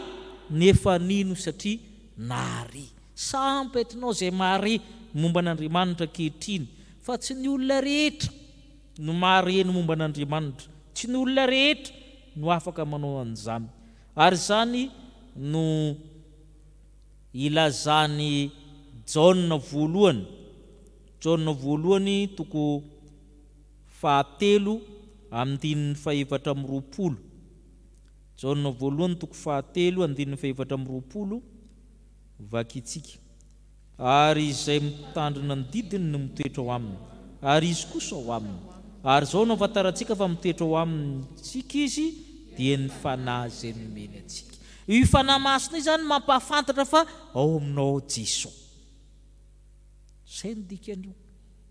nefa nino satria nahare. Sampetrinao zay mahare momba an'Andriamanitra kehitriny fa tsy ny olona rehetra no mahare ny momba an'Andriamanitra. Tsy ny olona rehetra no afaka manao an'izany. Ary zany no ilazany Jaona voalohany toko 7 andininy 720. Jaona voalohany toko 7 andininy 720 vakitsika. Ary izay mitandrina ny didiny no mitoetra ao aminy, ary izy kosa ao aminy. Ary zao no afantarantsika fa mitoetra ao amintsika izy dia ny fanahy izay nomeny antsika. Io fanahy masina io zany mampahafantatra fa ao aminao Jesosy. Zay ny dikan'io.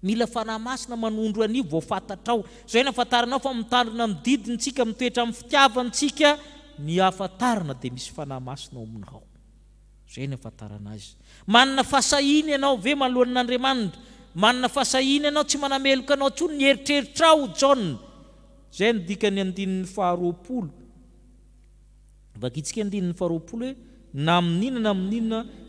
Mila fanahy masina manondro an'io vao fantatrao. Zay no afantaranao fa mitandrina amin'ny didintsika, mitoetra amin'ny fitiavantsika, ny afantarana dia misy fanahy masina ao aminao. Zay no afantarana azy. Manana fasahina ianao ve manoloana n'Andriamanitra? Manana fasahina ianao tsy manameloka anao tsony ny eritreritrao Jaona. Zay ny dikany andininy 20. Vakitsika andininy 20 hoe na amin'inona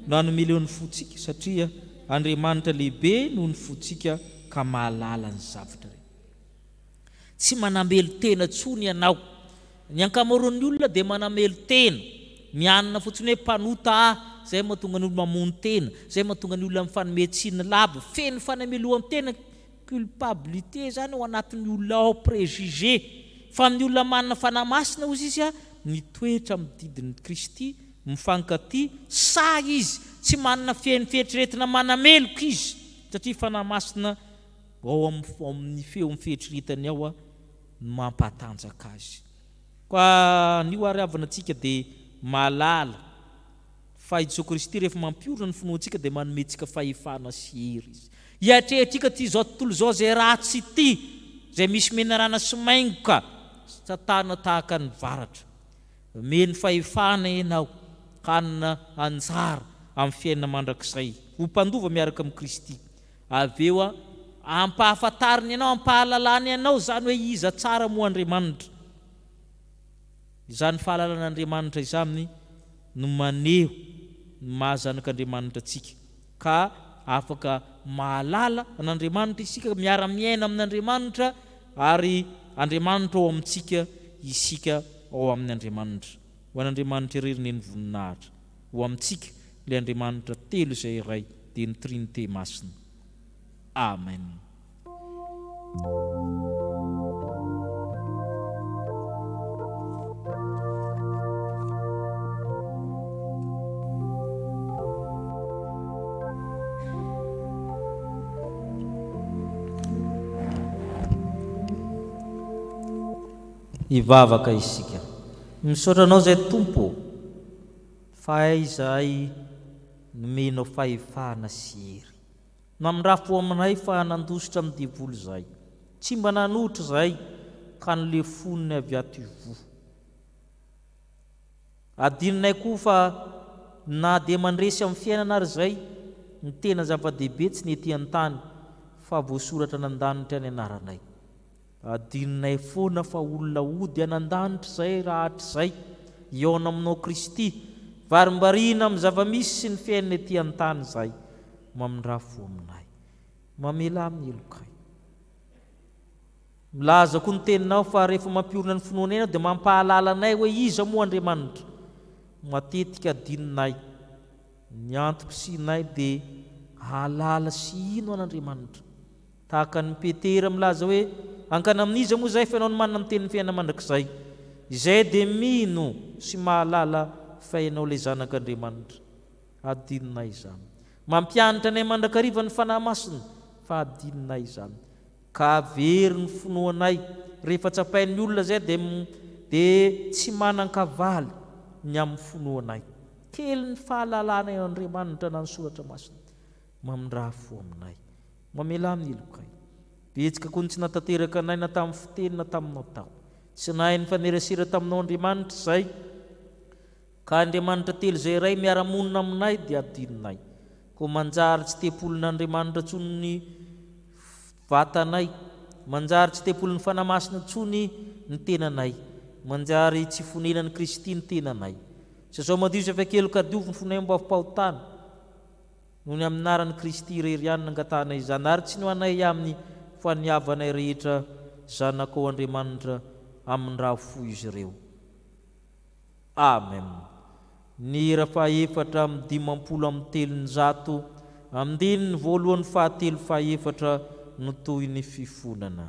no hanomeleon'ny fotsika, satria Andriamanitra lehibe noho ny fotsika ka mahalala ny zavatra reny. Tsy manamelo tena tsony ianao. Ny ankamaroan'ny olona dia manamelo tena, mianana fotsiny hoe mpanota zay mahatonga ny olona mamono tena, zay mahatonga ny olona mifanome tsiny lava, feno fanameloana tena, culpabilité zany ao anatin'ny olona ao, préjugé. Fa amin'ny olona manana fanahy masina ozy izy mitoetra amin'ny didin'ny Kristy, mifankaty, sa izy tsy manana fieritreretina manameloka izy, satria fanahy masina ao amin'ny feo mifieritreretany ao mampatanjaka azy. Ka nio ariavana antsika dia malala fa i Jesosy Kristy rehefa mampiorina ny finoantsika dia manomentsika fahefana sy hery izy. Hiatrehantsika ty zao tontolo zao zay ratsy ity, zay misy menarana sy maingoka, satana tahaka ny varatra. Meny fahefana ianao, hanina anjara amin'ny fiainana mandrakizay, ho mpandova miaraka amin'ny Kristy. Aveo ampahafantariny ianao, ampahalalany ianao zany hoe iza tsara moa Andriamanitra. Izany fahalalan'Andriamanitra izany no maneho mahazanak'Andriamanitra atsika, ka afaka mahalala an'Andriamanitra isika, miara-miaina amin'Andriamanitra, ary Andriamanitra ao amintsika, isika ao amin'ny Andriamanitra. Ho an'Andriamanitra ireny ny voninahitra, ho amintsika ilay Andriamanitra telo izay iray dia ny Trinité masina. Amen. Ivavaka isika. Misaotra anao zay Tompo, fa izay nomenao fahefana sy hery. Namindrafo aminay fa nandositra amin'ny devoly zay. Tsy mba nanotra zay ka nole foniny avy ato ivoho. Adininay koa fa na dia mandresy amin'ny fiainana ary zay, ny tena zava-dehibe tsy ny ety an-tany fa voasoratra nan-danitra ny anaranay. Adininay foana fa olona ody anan-danitra zay rahatra zay, iona aminao Kristy, varimbarina amin'ny zava-misy sy ny fiainana ety an-tany zay, mamindrafo aminay, mamela amin'ny elokay. Milaza koa ny teninao fa rehefa mampiorina ny finoana ianao dia mampahalala anay hoe iza moa Andriamanitra. Matetika adininay, ny antom-pisinay dia halala sy ino an'Andriamanitra. Tahaka ny Petera milaza hoe ankana amin'iza moa zay fa ianao no manana ny tenin'ny fiainana mandrakizay, izay dia mino sy mahalala fa ianao ilay zanak'Andriamanitra. Adininay izany. Mampianatra anay mandrakariva ny fanahy masina, fa adininay izany. Ka very ny finoanay rehefa tsapain'ny olona zay dia tsy manan-kavaly ny amin'ny finoanay. Kely ny fahalalana Andriamanitra na ny soratra masina, mamindrafo aminay, mamela amin'ny elokay. Betsaka koa ny tsy natateraka anay na tamin'ny fiteny na taminao tao, tsy nahay ny fanerasera taminao Andriamanitra zay, ka Andriamanitra telo zay iray miara-monina aminay dia adininay. Ko manjary tsy tepolin'Andriamanitra tsony ny vatanay, manjary tsy tepolin'ny fanahy masina tsony ny tenanay, manjary tsy fonenan'ny Kristy ny tenanay. Zao madio sy afa-keloka diovy ny fonay mba ampahotany noho ny aminaran'ny Kristy irery ihany nangatanay izany, ary tsy no anay amin'ny faniavanay rehetra zanakao Andriamanitra amin'ny raha fo izy ireo. Amen. Ny rafaefatra amin'ny 530 amin'ny voalohany fahatelo faefatra no toy ny fifonana.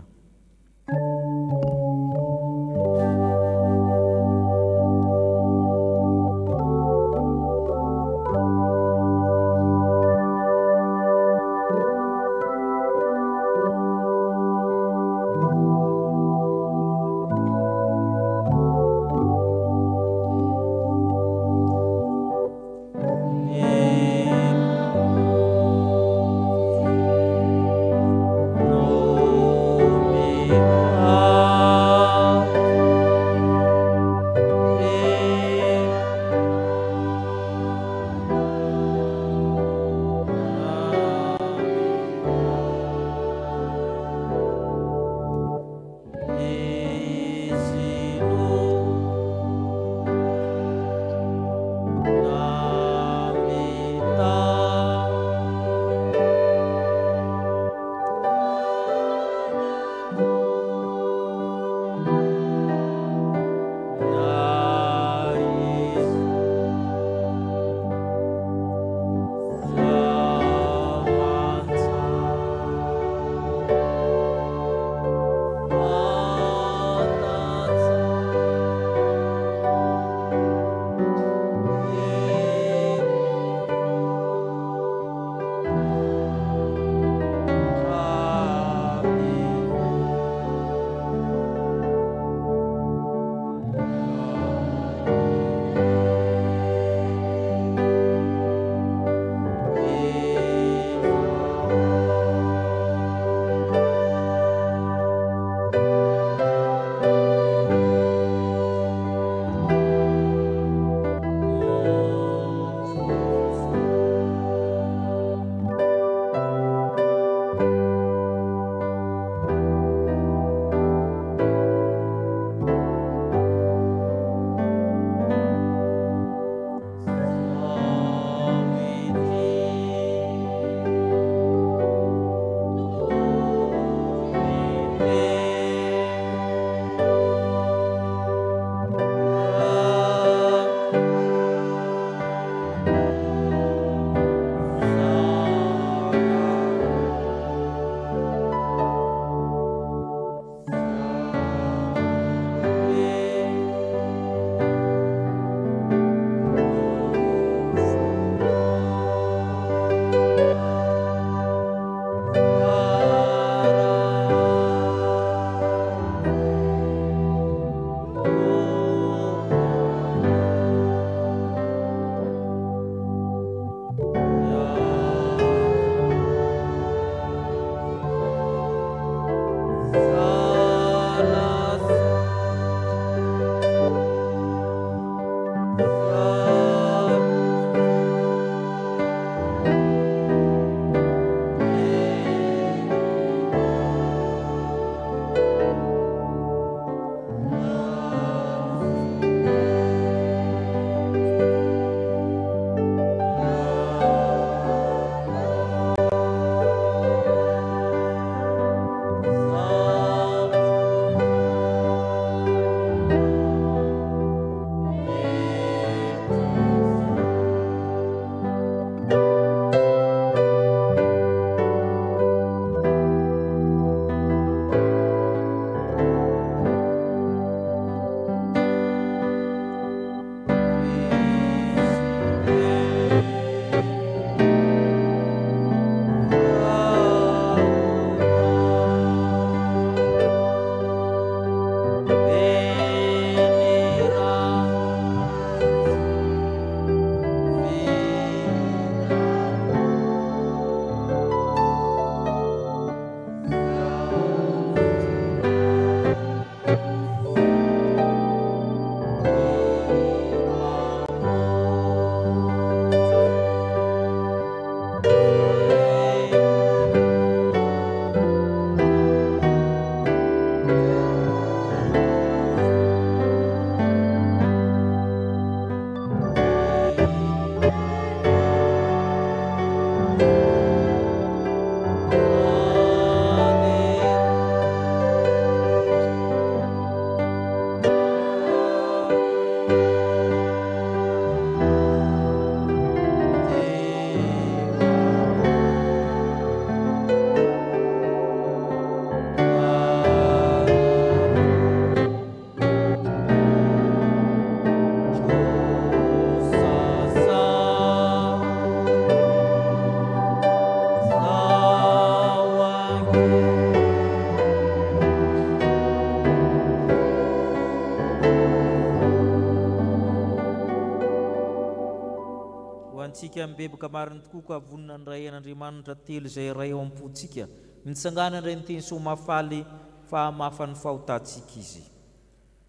dia mibebaka marina tokoa ka vonina ny ray an'Andriamanitra telo izay ray ao am-pontsika mitsangana indray ny teny soamafaly fa mafany fahotantsika izy.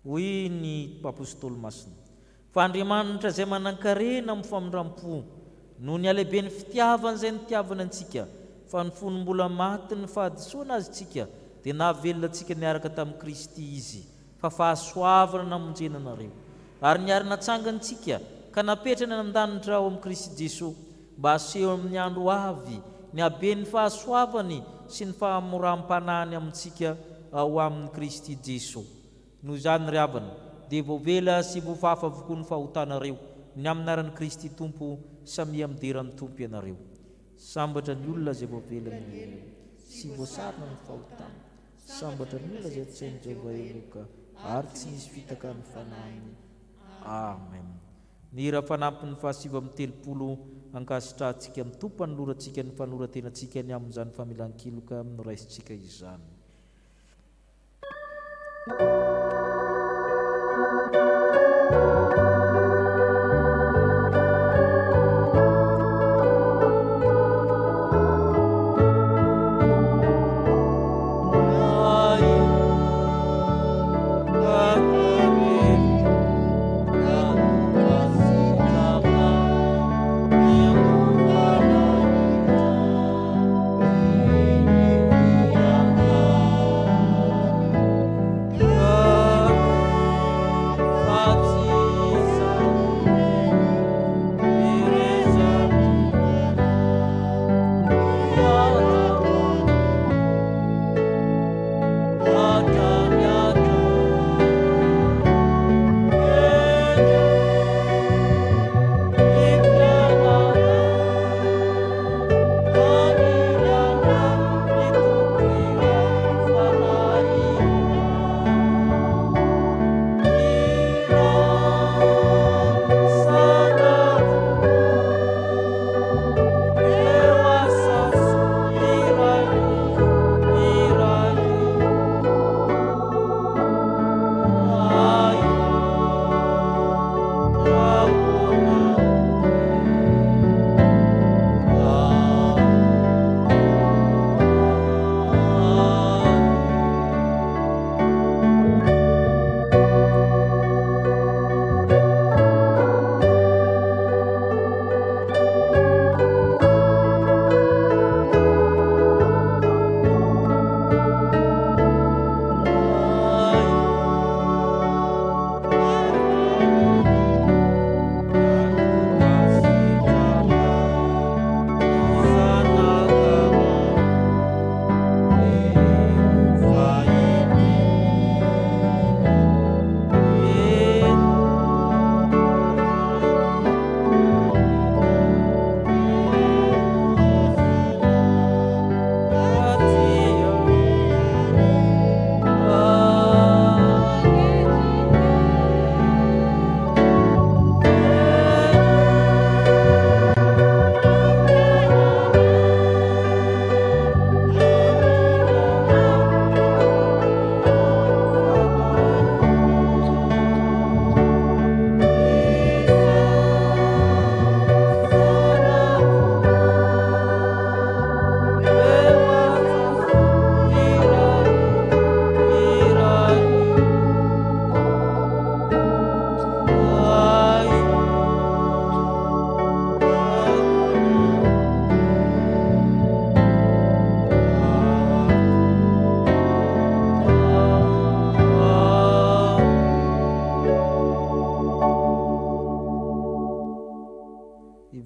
Hoy ny apôstôly masina: fa Andriamanitra izay manan-karena amin'ny famindram-po no ny alehibe ny fitiavana izay nitiavana antsika, fa ny fony mbola maty ny fahadisoana azy tsika dia nahavelona antsika niaraka tamin'i Kristy izy, fa fahasoavana namonjena anareo, ary niary natsangantsika ka napetrana nandanitra ao amin'ny Kristy Jesosy, mba aseho amin'ny andro avy ny habeny fahasoavany sy ny fahamoram-panahiny amintsika ao amin'ny Kristy Jesosy. Noho izany ry havana, dia voavela sy voafafa avokoa ny fahotanareo ny amin'ny anaran'i Kristy Tompo, samia mideran'ny Tompo ianareo. Sambatra ny olona izay voavela ny sy voasarona ny fahotana, sambatra ny olona izay tsainy Jehovah eloka, ary tsy misy fitaka ny fanahiny. Amen. Ny ra-fanampin'ny fahasiva amin'ny telopolo ankasitrahantsika amin'ny Tompo ny lorantsika ny fanorantenantsika ny amin'izany famelan-keloka no raisintsika izany.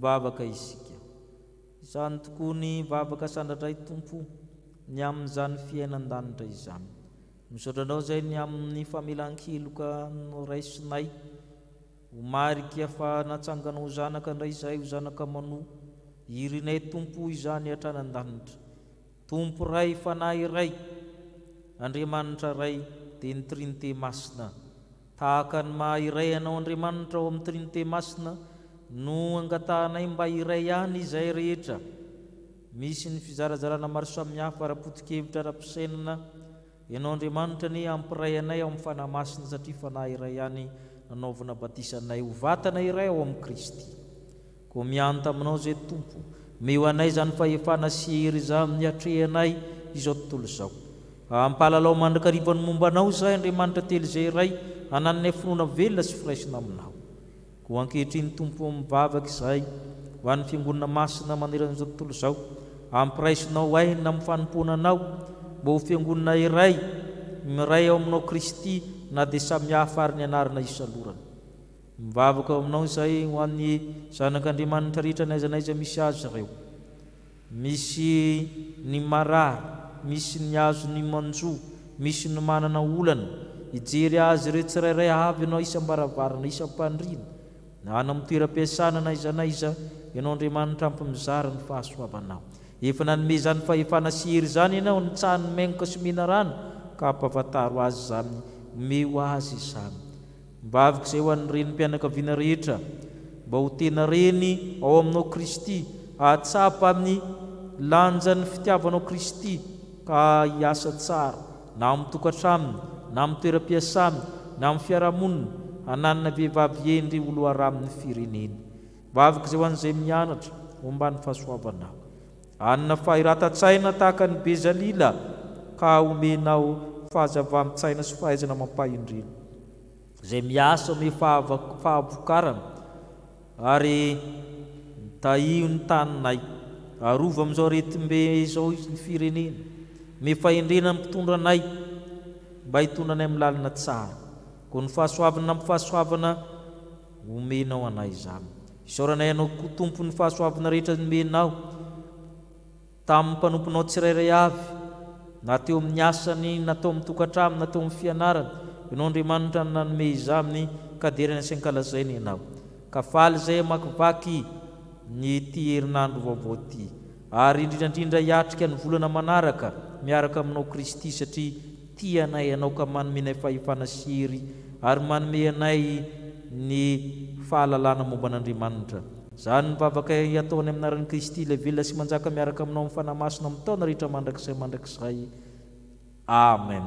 Vavaka isika izany tokoa ny vavaka sandratray Tompo ny amin'izany fiainan-danitra izany. Misaotranao izay ny amin'ny famelan-keloka no raisinay ho marika fa natsanganao zanaka indray izay ho zanaka manoa irinay Tompo izany hatranan-danitra. Tompo ray fanahy iray, Andriamanitra ray dia ny Trinité masina. Tahaka ny maha iray anao Andriamanitra ao amin'ny Trinité masina no angatahanay mba iray ihany izay rehetra. Misy ny fizarazarana maro samihafa ara-potikevitra ara-pisainana, ianao Andriamanitra ny ampiray anay ao amin'ny fanahy masina satria fanahy iray ihany nanaovana batisanay ho vatana iray ao amin'ny Kristy. ko mianta aminao zay tompo. Meo anay zany fahefana siry za amin'ny atrehanay izao tontolo izao. Ampalalao mandrakarivan'ny mombanao zay Andriamanitra telo zay iray anananay finoana velona sy firaisina aminao. Ko ankehitriny tompo mivavaka izay ho an'ny fiangonana masina maneran'izao tontolo izao, ampiraisinao aina amin'ny fanompoananao mba ho fiangonana iray miray ao aminao Kristy na dia samihafa ary ny anarana isalorana. Mivavaka ao aminao izay ho an'ny zanak'Andriamanitra rehetra n'aiza n'aiza misy azy ireo, misy ny marary, misy ny azo ny manjo, misy ny manana olana, ijery azy ireo tsirairay avy ianao isam-baravarana, isam-pandriana, na any amin'ny toeram-piasana n'aiza n'aiza ianao Andriamanitra ampy-mizara ny fahasoavanao. Efa nanome zany fahefana sihery zany ianao nitsahany mainoka sy mena rano ka ampahafataro azy zany, meo azy izany. Mivavaka izay ho an'ny renim-pianakaviana rehetra mba ho tena reny ao aminao Kristy, ahatsapa amin'ny lanjan'ny fitiavanao Kristy ka hiasa tsara na amin'ny tokantraminy, na amin'ny toeram-piasana, na amin'ny fiarahamonina, hananana vehivavy endry olo ara amin'ny fireneny. Mivavaka izay ho an'izay mianatra momba ny fahasoavanao, anina fahiratan-tsaina tahaka ny Bezalila ka omenao fahazava-mitsaina sy fahaizana mampahindrina, izay miasa ome fahavokarana ary tahio ny taninay, arova amin'izao retim-be izao ny firenena, me fahindrena mpitondra anay mba hitondranay amin'ny lalina tsara. Ko ny fahasoavana amin'ny fahasoavana omenao anay izany. Isaoranay anao ko tompo ny fahasoavana rehetra nomenao tamin'ny mpanomponao tsirairay avy, na teo amin'ny asany, na teo amin'ny tokantrano, na teo amin'ny fianarana. Ianao Andriamanitra nanome izaminy ka derana sy ankalazaina ianao. Ka faly izay makivaky ny ty herinandro vaovao ty, ary indrindrandrindra hiatrika ny volana manaraka miaraka aminao Kristy, satria tia anay ianao ka manomenay fahefana siry ary manome anay ny fahalalana momba an'Andriamanitra. Zany mivavaka ataony amin'ny anaran'i Kristy ilay velona sy manjaka miaraka aminao amin'ny fanahy masina amin'ny taona rehetra mandrakizay. Amen.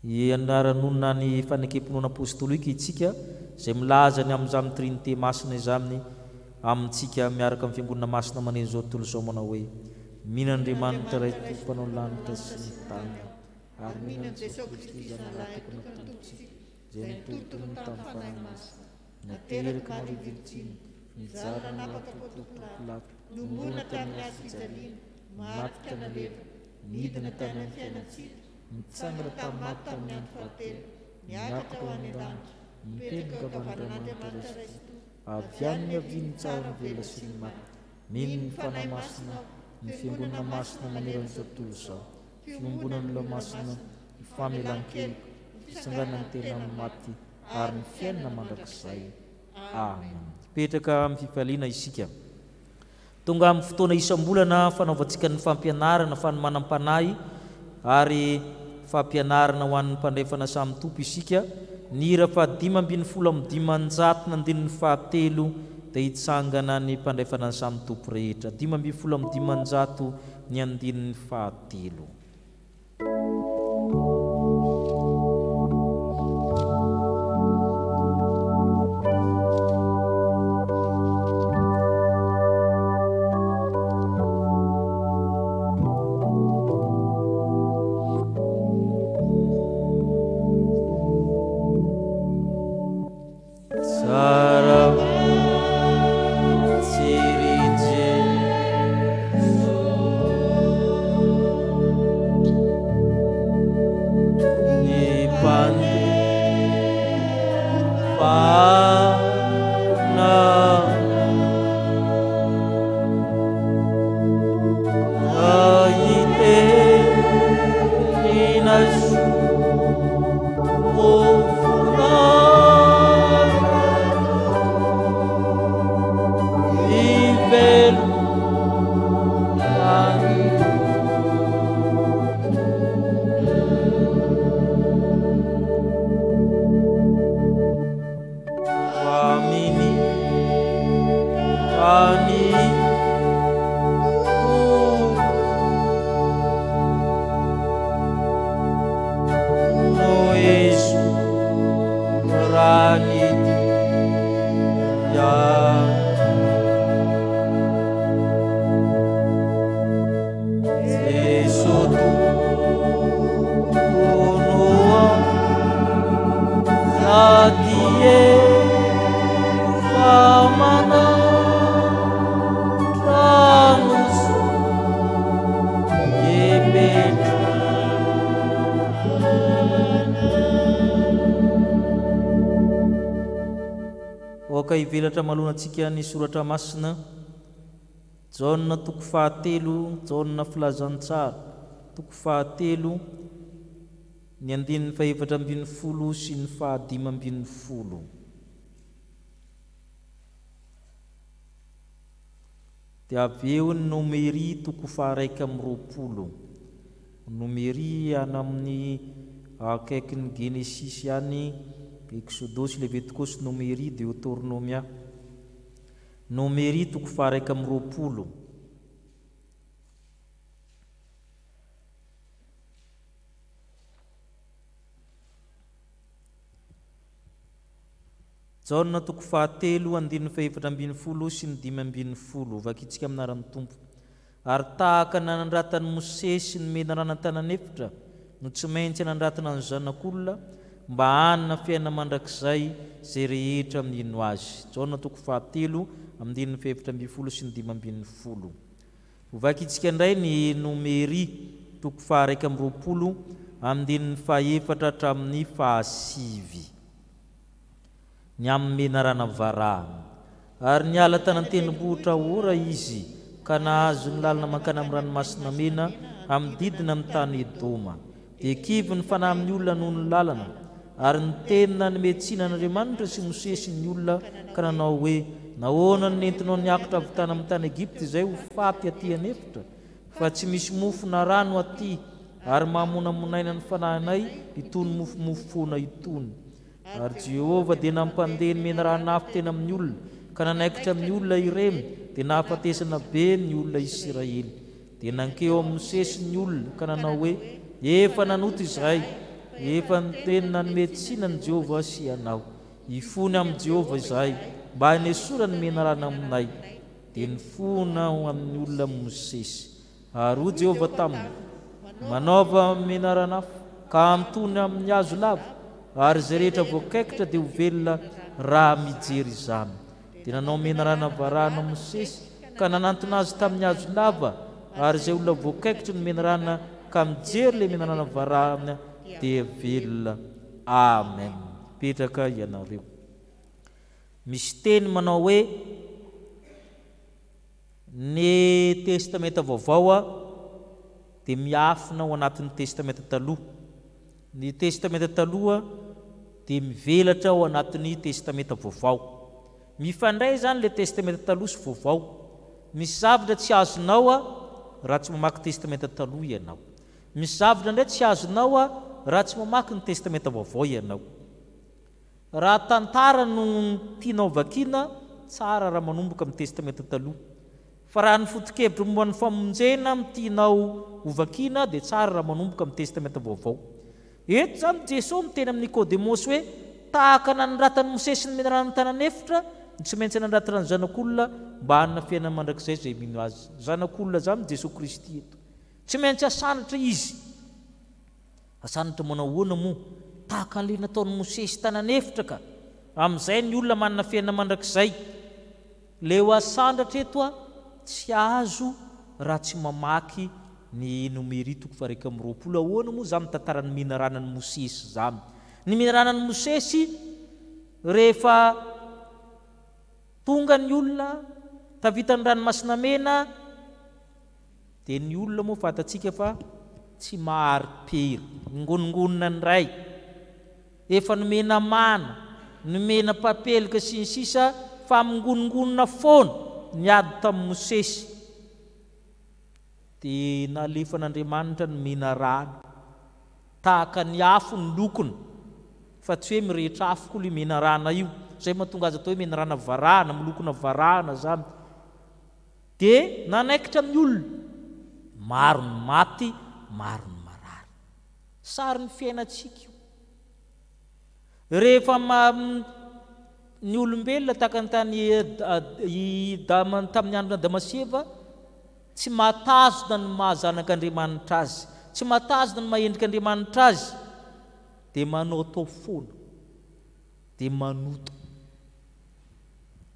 Ianaran'olona ny fanekemponona apôstôlika itsika izay milaza ny amin'izany trinité masina izany amintsika miaraka amin'ny fiangonana masina maneno izao tontolo izao manao hoe: min'Andriamanitra iray tompanao lanitra sy ny tany, ary minan Jesosy Kristy zanahary tokony tompontsika izay nitolotolo tamin'ny fanahy masina, nateraka marivilitsiny, nizara napaka Pônto-Pilato, nomona tamin'ny azy fijaliana, matika nalefa, nidina tany amin'ny fiainatsika, nitsangana tamin'ny maty tamin'ny andro fahatelo, niakatra ho any an-danitra, mipetraka kavan'Andriamanitra Kristy, avy any ny aviany tsara ny velona sy ny maty. Mino ny fanahy masina, ny fiangonana masina maneran'izao tontolo izao, fiombonan'olona masina, ny famelan-keloka, ny fisanganan'ny tena amin'ny maty, ary ny fiainana mandrakizay. Amen. Petraka amin'ny fifaliana isika. Tonga amin'ny fotoana isam-bolana fanaovantsika ny fampianarana fanomanam-panahy ary fampianarana ho an'ny mpandray fanasà amin'ny tompo isika. Ny hira fa 5:15 nandininy fahatelo dia hitsangana ny mpandray fanasà amin'ny tompo rehetra. 5:15 ny andininy fahatelo. soto noa zadie famana tranus emetri. Oka ivelatra malonantsika ny soratra masina Jaona toko fahatelo, Jaona filazantsara toko fahatelo, ny 410 sy ny 510. Dia avy eo ny nomery toko 120. Nomery ana amin'ny akaikin'ny Genesis any, Exodus, Leviticus, nomery, Deuteronomia. Nomery toko 120. Jaona toko fahatelo, 410 sy ny 510. Vakitsika aminaran'ny Tompo. Ary tahaka nanandratany Mosesy ny menarana tanan'efitra no tsy maintsy nanandratana ny zanak'olona mba hanana fiaina mandrakizay zay rehetra mino azy. Jaona toko fahatelo, 410 sy ny 510. Vakitsika indray ny nomery toko 120, 4 hatramin'ny 9. Ny amin'ny menarana varahana. Ary niala tanan-tendrombohitra ora izy ka nahazo ny lalina mankany amin'ny ranomasina mena amin'ny didina amin'ny tany Edoma. Dia kivy ny fanahy amin'ny olona noho ny lalana. Ary ny tenina ny metsinan'Andriamanitra sy Mosesy ny olona ka nanao hoe, nahoana ny nentinao niakatra avy tany amin'ny tany Egipta izay ho faty aty anefitra, fa tsy misy mofo na rano aty, ary mamonamonaina ny fanahynay itony mofomofo foana itony. Ary Jehova dia nampandeha ny menarana afo tena amin'ny olona, ka nanaikitra amin'ny olona ireny, dia nahafatesana be ny olona Israely. Dia nankeo amin'ny Mosesy ny olona ka nanao hoe, efa nanoto izahay, efa nitenina ny metsina ny Jehova sy anao. Ifony amin'ny Jehova izahay, mba hanesora ny menarana aminay. Dia nifona amin'ny olona Mosesy. Ary ho Jehova taminy, manaova menarana afo, ka amitony amin'ny hazo lava, ary zay rehetra voakaikitra dia ho velona raha mijery izany. Dia nanao menarana varahana Mosesy, ka nanantona azy tamin'ny hazo lava, ary zay olona voakaikitra ny menarana ka mijery le menarana varahana dia velona. Amen. Petraka ianareo. Misy teny manao hoe, ny testamenta vaovao dia miafina ao anatin'ny testamenta taloha. Ny testamenta taloha dia mivelatra ao anatin'ny testamenta vaovao. Mifandray zany le testamenta taloha sy vaovao. Misy zavatra tsy azonao raha tsy mamaky testamenta taloha ianao. Misy zavatra ndray tsy azonao raha tsy mamaky ny testamenta vaovao ianao. Raha tantara no tianao vakiana, tsara raha manomboka amin'ny testamenta taloha. Fa raha ny foto-kevitra momba ny famonjena tianao ho vakiana, dia tsara raha manomboka amin'ny testamenta vaovao. Eto zany Jesosy miteny amin'ny Nikodemosy hoe, tahaka nanandratany Mosesy ny menarana ny tanan'efitra, tsy maintsy nanandratana ny zanak'olona mba hanana fiainana mandrakizay zay mino azy. Zanak'olona zany Jesosy Kristy eto. Tsy maintsy asanatra izy. Asanatra manao ahoana moa? Tahaka an'ilay nataon'ny Mosesy tanan'efitra ka. Amin'izay ny olona manana fiainana mandrakizay. Leo asandratra eto tsy azo raha tsy mamaky ny nomery toko 120. Ahoana moa zany tantaran'ny minaranan'ny Mosesy zany? Ny minaranan'ny Mosesy rehefa tonga ny olona tavita ny ranomasina mena, dia ny olona moa fatatsika fa tsy mahari-pery, ngonongonona ny ray, efa nomena mana, nomena papelika sy ny sisa, fa mingonongonona foana niady tamin'ny Mosesy. Dia nalefan'Andriamanitra ny menarana tahaka ny afo ny lokony, fa tsy hoe mirehetra afo koa ilay menarana io, zay mahatonga azy atao hoe menarana varahana, milokona varahana zany. Dia nanaikitra amin'ny olona, maro ny maty, maro ny marary. Sary ny fiainantsika io. Rehefa ny olombelona tahaka ny tany tamin'ny androna Damaseva, tsy matazona ny mahazanak'Andriamanitra azy, tsy matazona ny mahendrik'Andriamanitra azy, dia manao tao foana, dia manoto.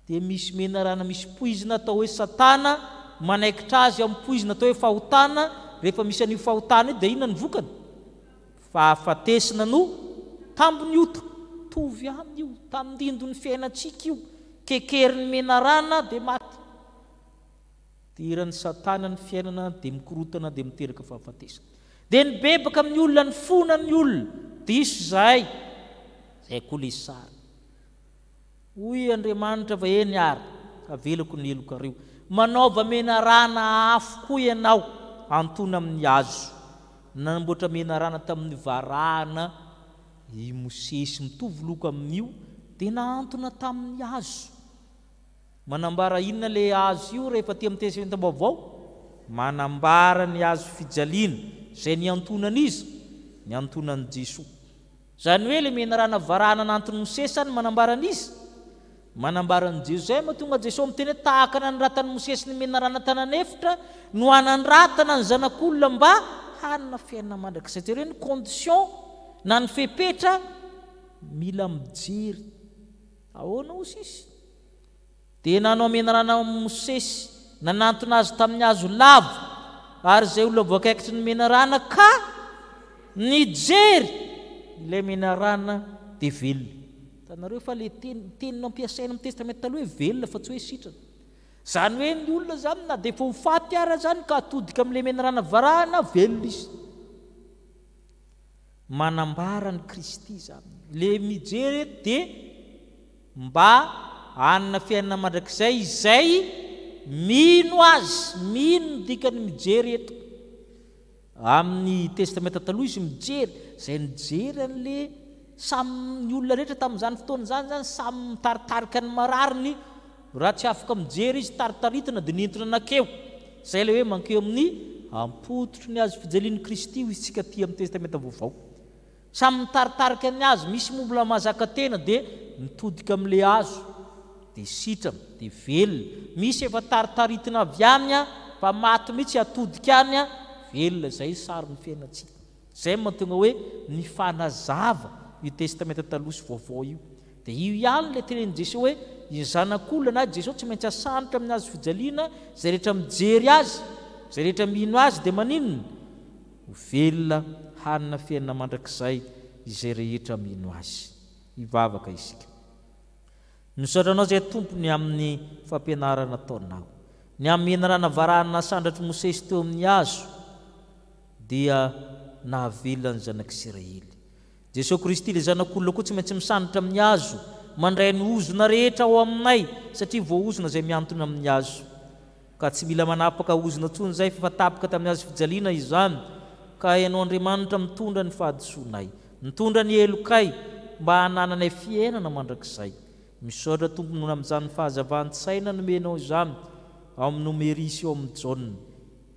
Dia misy menarana misy poizina atao hoe Satana, manaikitra azy amin'ny poizina atao hoe fahotana. Rehefa misy an'io fahotana io dia inona ny vokany? Fahafatesina no tambony ota. Tovy aminy io, tamin'indindo ny fiainantsika io, kekerin'ny menarana dia maty. Tiran'ny Satana ny fiainana dia mikorotana dia miteraka fahafatesana. Dia ny bebaka amin'ny olona, ny fona ny olona, diso izay koa le sara. Hoy Andriamanitra va eny ary, avelako ny elokareo, manaova menarana afo koa ianao antony amin'ny hazo. Nanamboatra menarana tamin'ny varahana i Mosesy, mitovy loko amin'io, dia naantona tamin'ny hazo. Manambara inona le hazo io rehefa ty amin'ny Testamenta-baovao? Manambara ny hazo fijaliana, izay niantonana izy, niantonan'i Jesosy. Zany hoe le menarana varahana nantony Mosesy any manambara an'izy, manambara an'i Jesosy. Zay mahatonga Jesosy miteny hoe tahaka nanoratany Mosesy ny menarana tanan'efitra no hanandratana ny zanak'olona mba hanana fiainana mandrakizay. Jereo ny condition na ny fepetra mila mijery. Ahoana hozy izy? Dia nanao menarana Mosesy, nanantona azy tamin'ny hazo lava, ary izay olona voakaikitry ny menarana ka nijery ilay menarana dia velona. Tanareo fa le teninao ampiasaina amin'ny Testamenta taloha hoe velona fa tsy hoe sitrana. Zany hoe ny olona zany na dia efa ho faty ara zany ka atodika amin'ilay menarana varahana, velona izy. Manambara ny Kristy zany. Le mijery dia mba hanana fiainana mandrakizay izay mino azy, mino ny dikany mijery eto. Amin'ny Testamenta taloha izy mijery, izay nijery an'le samy ny olona rehetra tamin'izany fotoana zany samy mitaritarika ny marariny. Raha tsy afaka mijery izy taritaritana dia nentona nakeo. Izay le hoe mankeo amin'ny ampototro ny hazo fijalian'i Kristy ho isika ty amin'ny Testamenta vaovao. Samy mitaritarika ny hazo, misy mombola mahazaka tena dia mitodika amin'ilay hazo dia sitrana dia velona. Misy efa taritaritina avy any fa maty mihitsy atodika any, velona. Zay sary ny fiainantsika. Zay mahatonga hoe ny fanazava io Testamenta taloha sy vaovao io. Dia io ihany le tenen'i Jesosy hoe ny zanak'olona na Jesosy tsy maintsy asanitra amin'ny hazo fijaliana, izay rehetra mijery azy, izay rehetra mino azy dia maninona? Ho velona, hanana fiainana mandrakizay izay rehetra mino azy. Hivavaka isika. Misaotranao izay tompony amin'ny fampianarana ataonao. Ny amin'ny menarana varahana nasandratry Mosesy teo amin'ny hazo dia nahavelona ny zanak'Israely. Jesosy Kristy le zanak'olona koa tsy maintsy misandritra amin'ny hazo, mandray ny ozona rehetra ao aminay, satria voaozona izay miantona amin'ny hazo. Ka tsy mila manapaka ozona tsony zay fa tapaka tamin'ny hazo fijaliana izany. Ka ianao Andriamanitra mitondra ny fahadisoanay, mitondra ny elokay mba hanananay fiainana mandrakizay. Misaotra tompony noho amin'izany fahazavan-tsaina nomenao izany ao amin'ny Nomerisy eo amin'ny Jaune.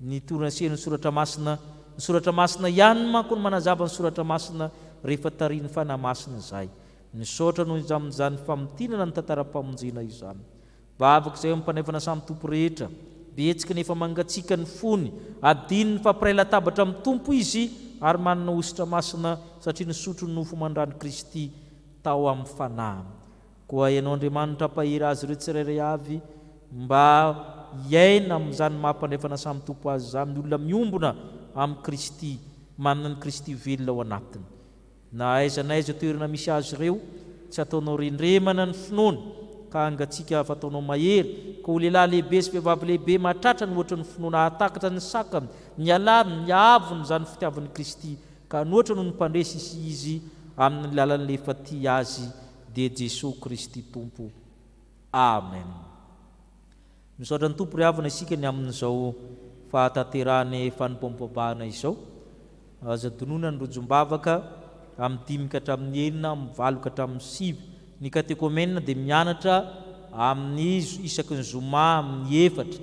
Ny toranseny soratra masina, ny soratra masina ihany manko ny manazava ny soratra masina rehefa tariany fanahy masina izay. Misaotra noho amin'izany famotinana ny tantaram-pamonjena izany. Vavaka izay mampanefana samy tompo rehetra, betsika nefa mangatsika ny fony, adiny ny fampiray latabatra amin'ny tompo izy, ary manana ositra masina satria nisotro ny nofo mandrany Kristy tao amin'ny fanahy. Koa ianao Andriamanitra ampahiry azy ireo tsirairay avy mba hiaina amin'izany mampanefana samy tompo azy izany, ny olona miombona amin'ny Kristy, manana ny Kristy velona ao anatiny. Na aiza n'aiza toerana misy azy ireo, tsy ataonao rendremana ny finoana, ka angatsika fataonao mahery. Ka ho lehilahy lehibe sy vehivavy lehibe mahatratra ny ohatry ny finoana atakatra ny sakany, ny alamy, ny avony izany fitiavan'ny Kristy, ka noatra noho ny mpandresy izy amin'ny lalan'le faty azy dia Jesosy Kristy Tompo. Amen. Misaotra ny Tompo ry havana isika ny amin'izao fahatanterahany fanompam-pabahana izao. Aza donona ny rojom-bavaka amin'ny 5 ka hatramin'ny 9, amin'ny 8 ka hatramin'ny 9. Ny katekômena dia mianatra amin'ny isaky ny zoma amin'ny 4.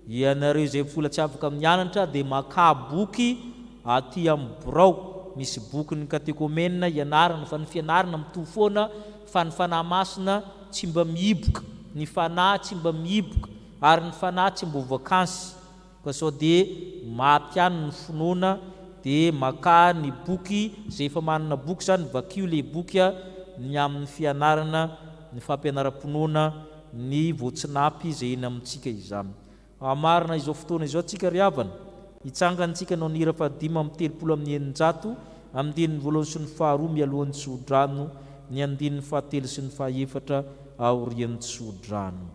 Ianareo izay vola tsy afaka mianatra dia maka boky aty amin'ny birao. Misy boky ny katekômena ianarana fa ny fianarana mitovy foana fa ny fanahy masina tsy mba mihiboka, ny fanahy tsy mba mihiboka, ary ny fanahy tsy mba vakansy. ka sao dia maty any ny finoana dia maka ny boky zay efa manana boky zany vakio le boky ny amin'ny fianarana ny fampianaram-pinoana ny voatsinapy zay eny amintsika izany. Amarina izao fotoana izao tsika ry havana hitsangantsika nao nira fa 5:30 amin'ny dininy voalohany sy ny faharoa mialohan'ny tsodrano ny andininy fahatelo sy ny fahaefatra aorian'ny tsodrano.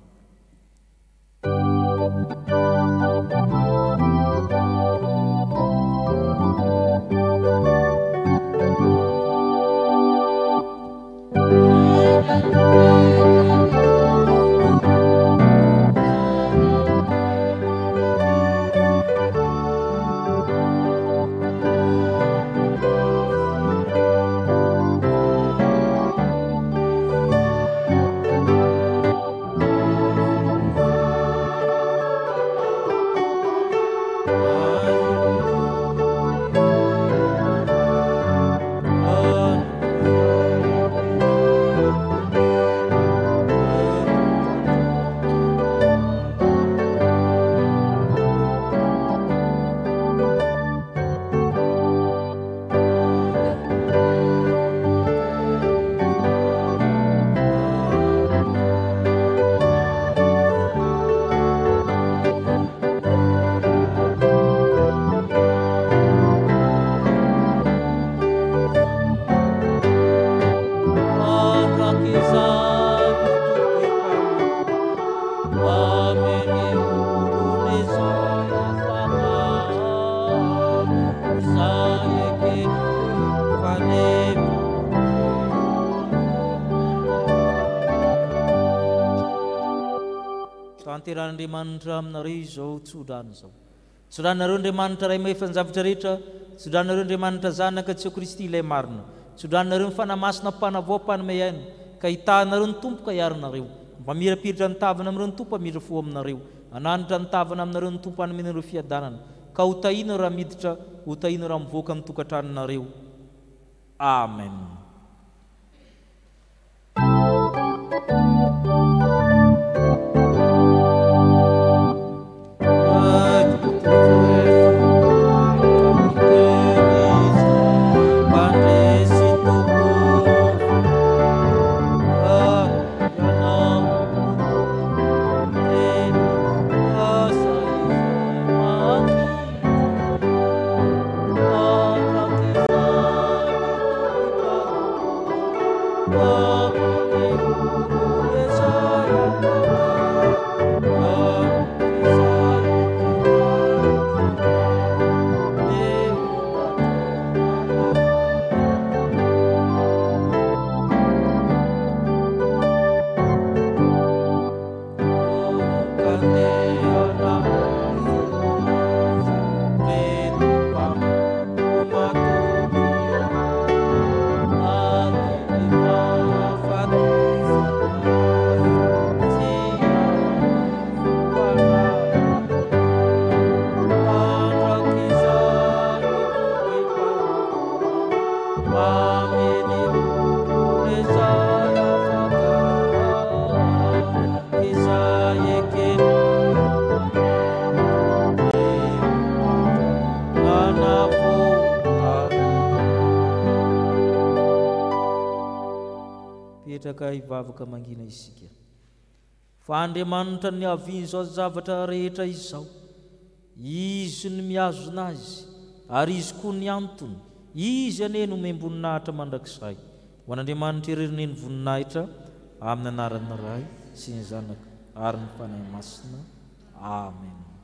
Andriamanitra aminareo izao tsodrano izao. Tsodranareo Andriamanitra ray maefanjavatra rehetra, tsodranareo Andriamanitra zanaka tsy Kristy ilay marina, tsodranareo ny fanamasina mpanavao mpanome aina, ka hitanareo ny tompo ka iarinareo, mamirapiritra ny tavana amin'ireo ny tompo amidra fo aminareo, ananitra ny tavana aminareo ny tompo anomenareo fiadanana, ka ho tahina raha miditra, ho tahina raha mivoaka ny tokantranonareo. Amen. Hivavaka mangina isika. Fa Andriamanitra ny aviany izao zavatra rehetra izao, izy ny miazona azy ary izy koa ny antony, izy ane no memboninahitra mandrakizay. Ho an'Andriamanitra irereneny voninahitra amin'ny anaran'ny Ray sy ny Zanaka ary ny Fanahy Masina. Amen.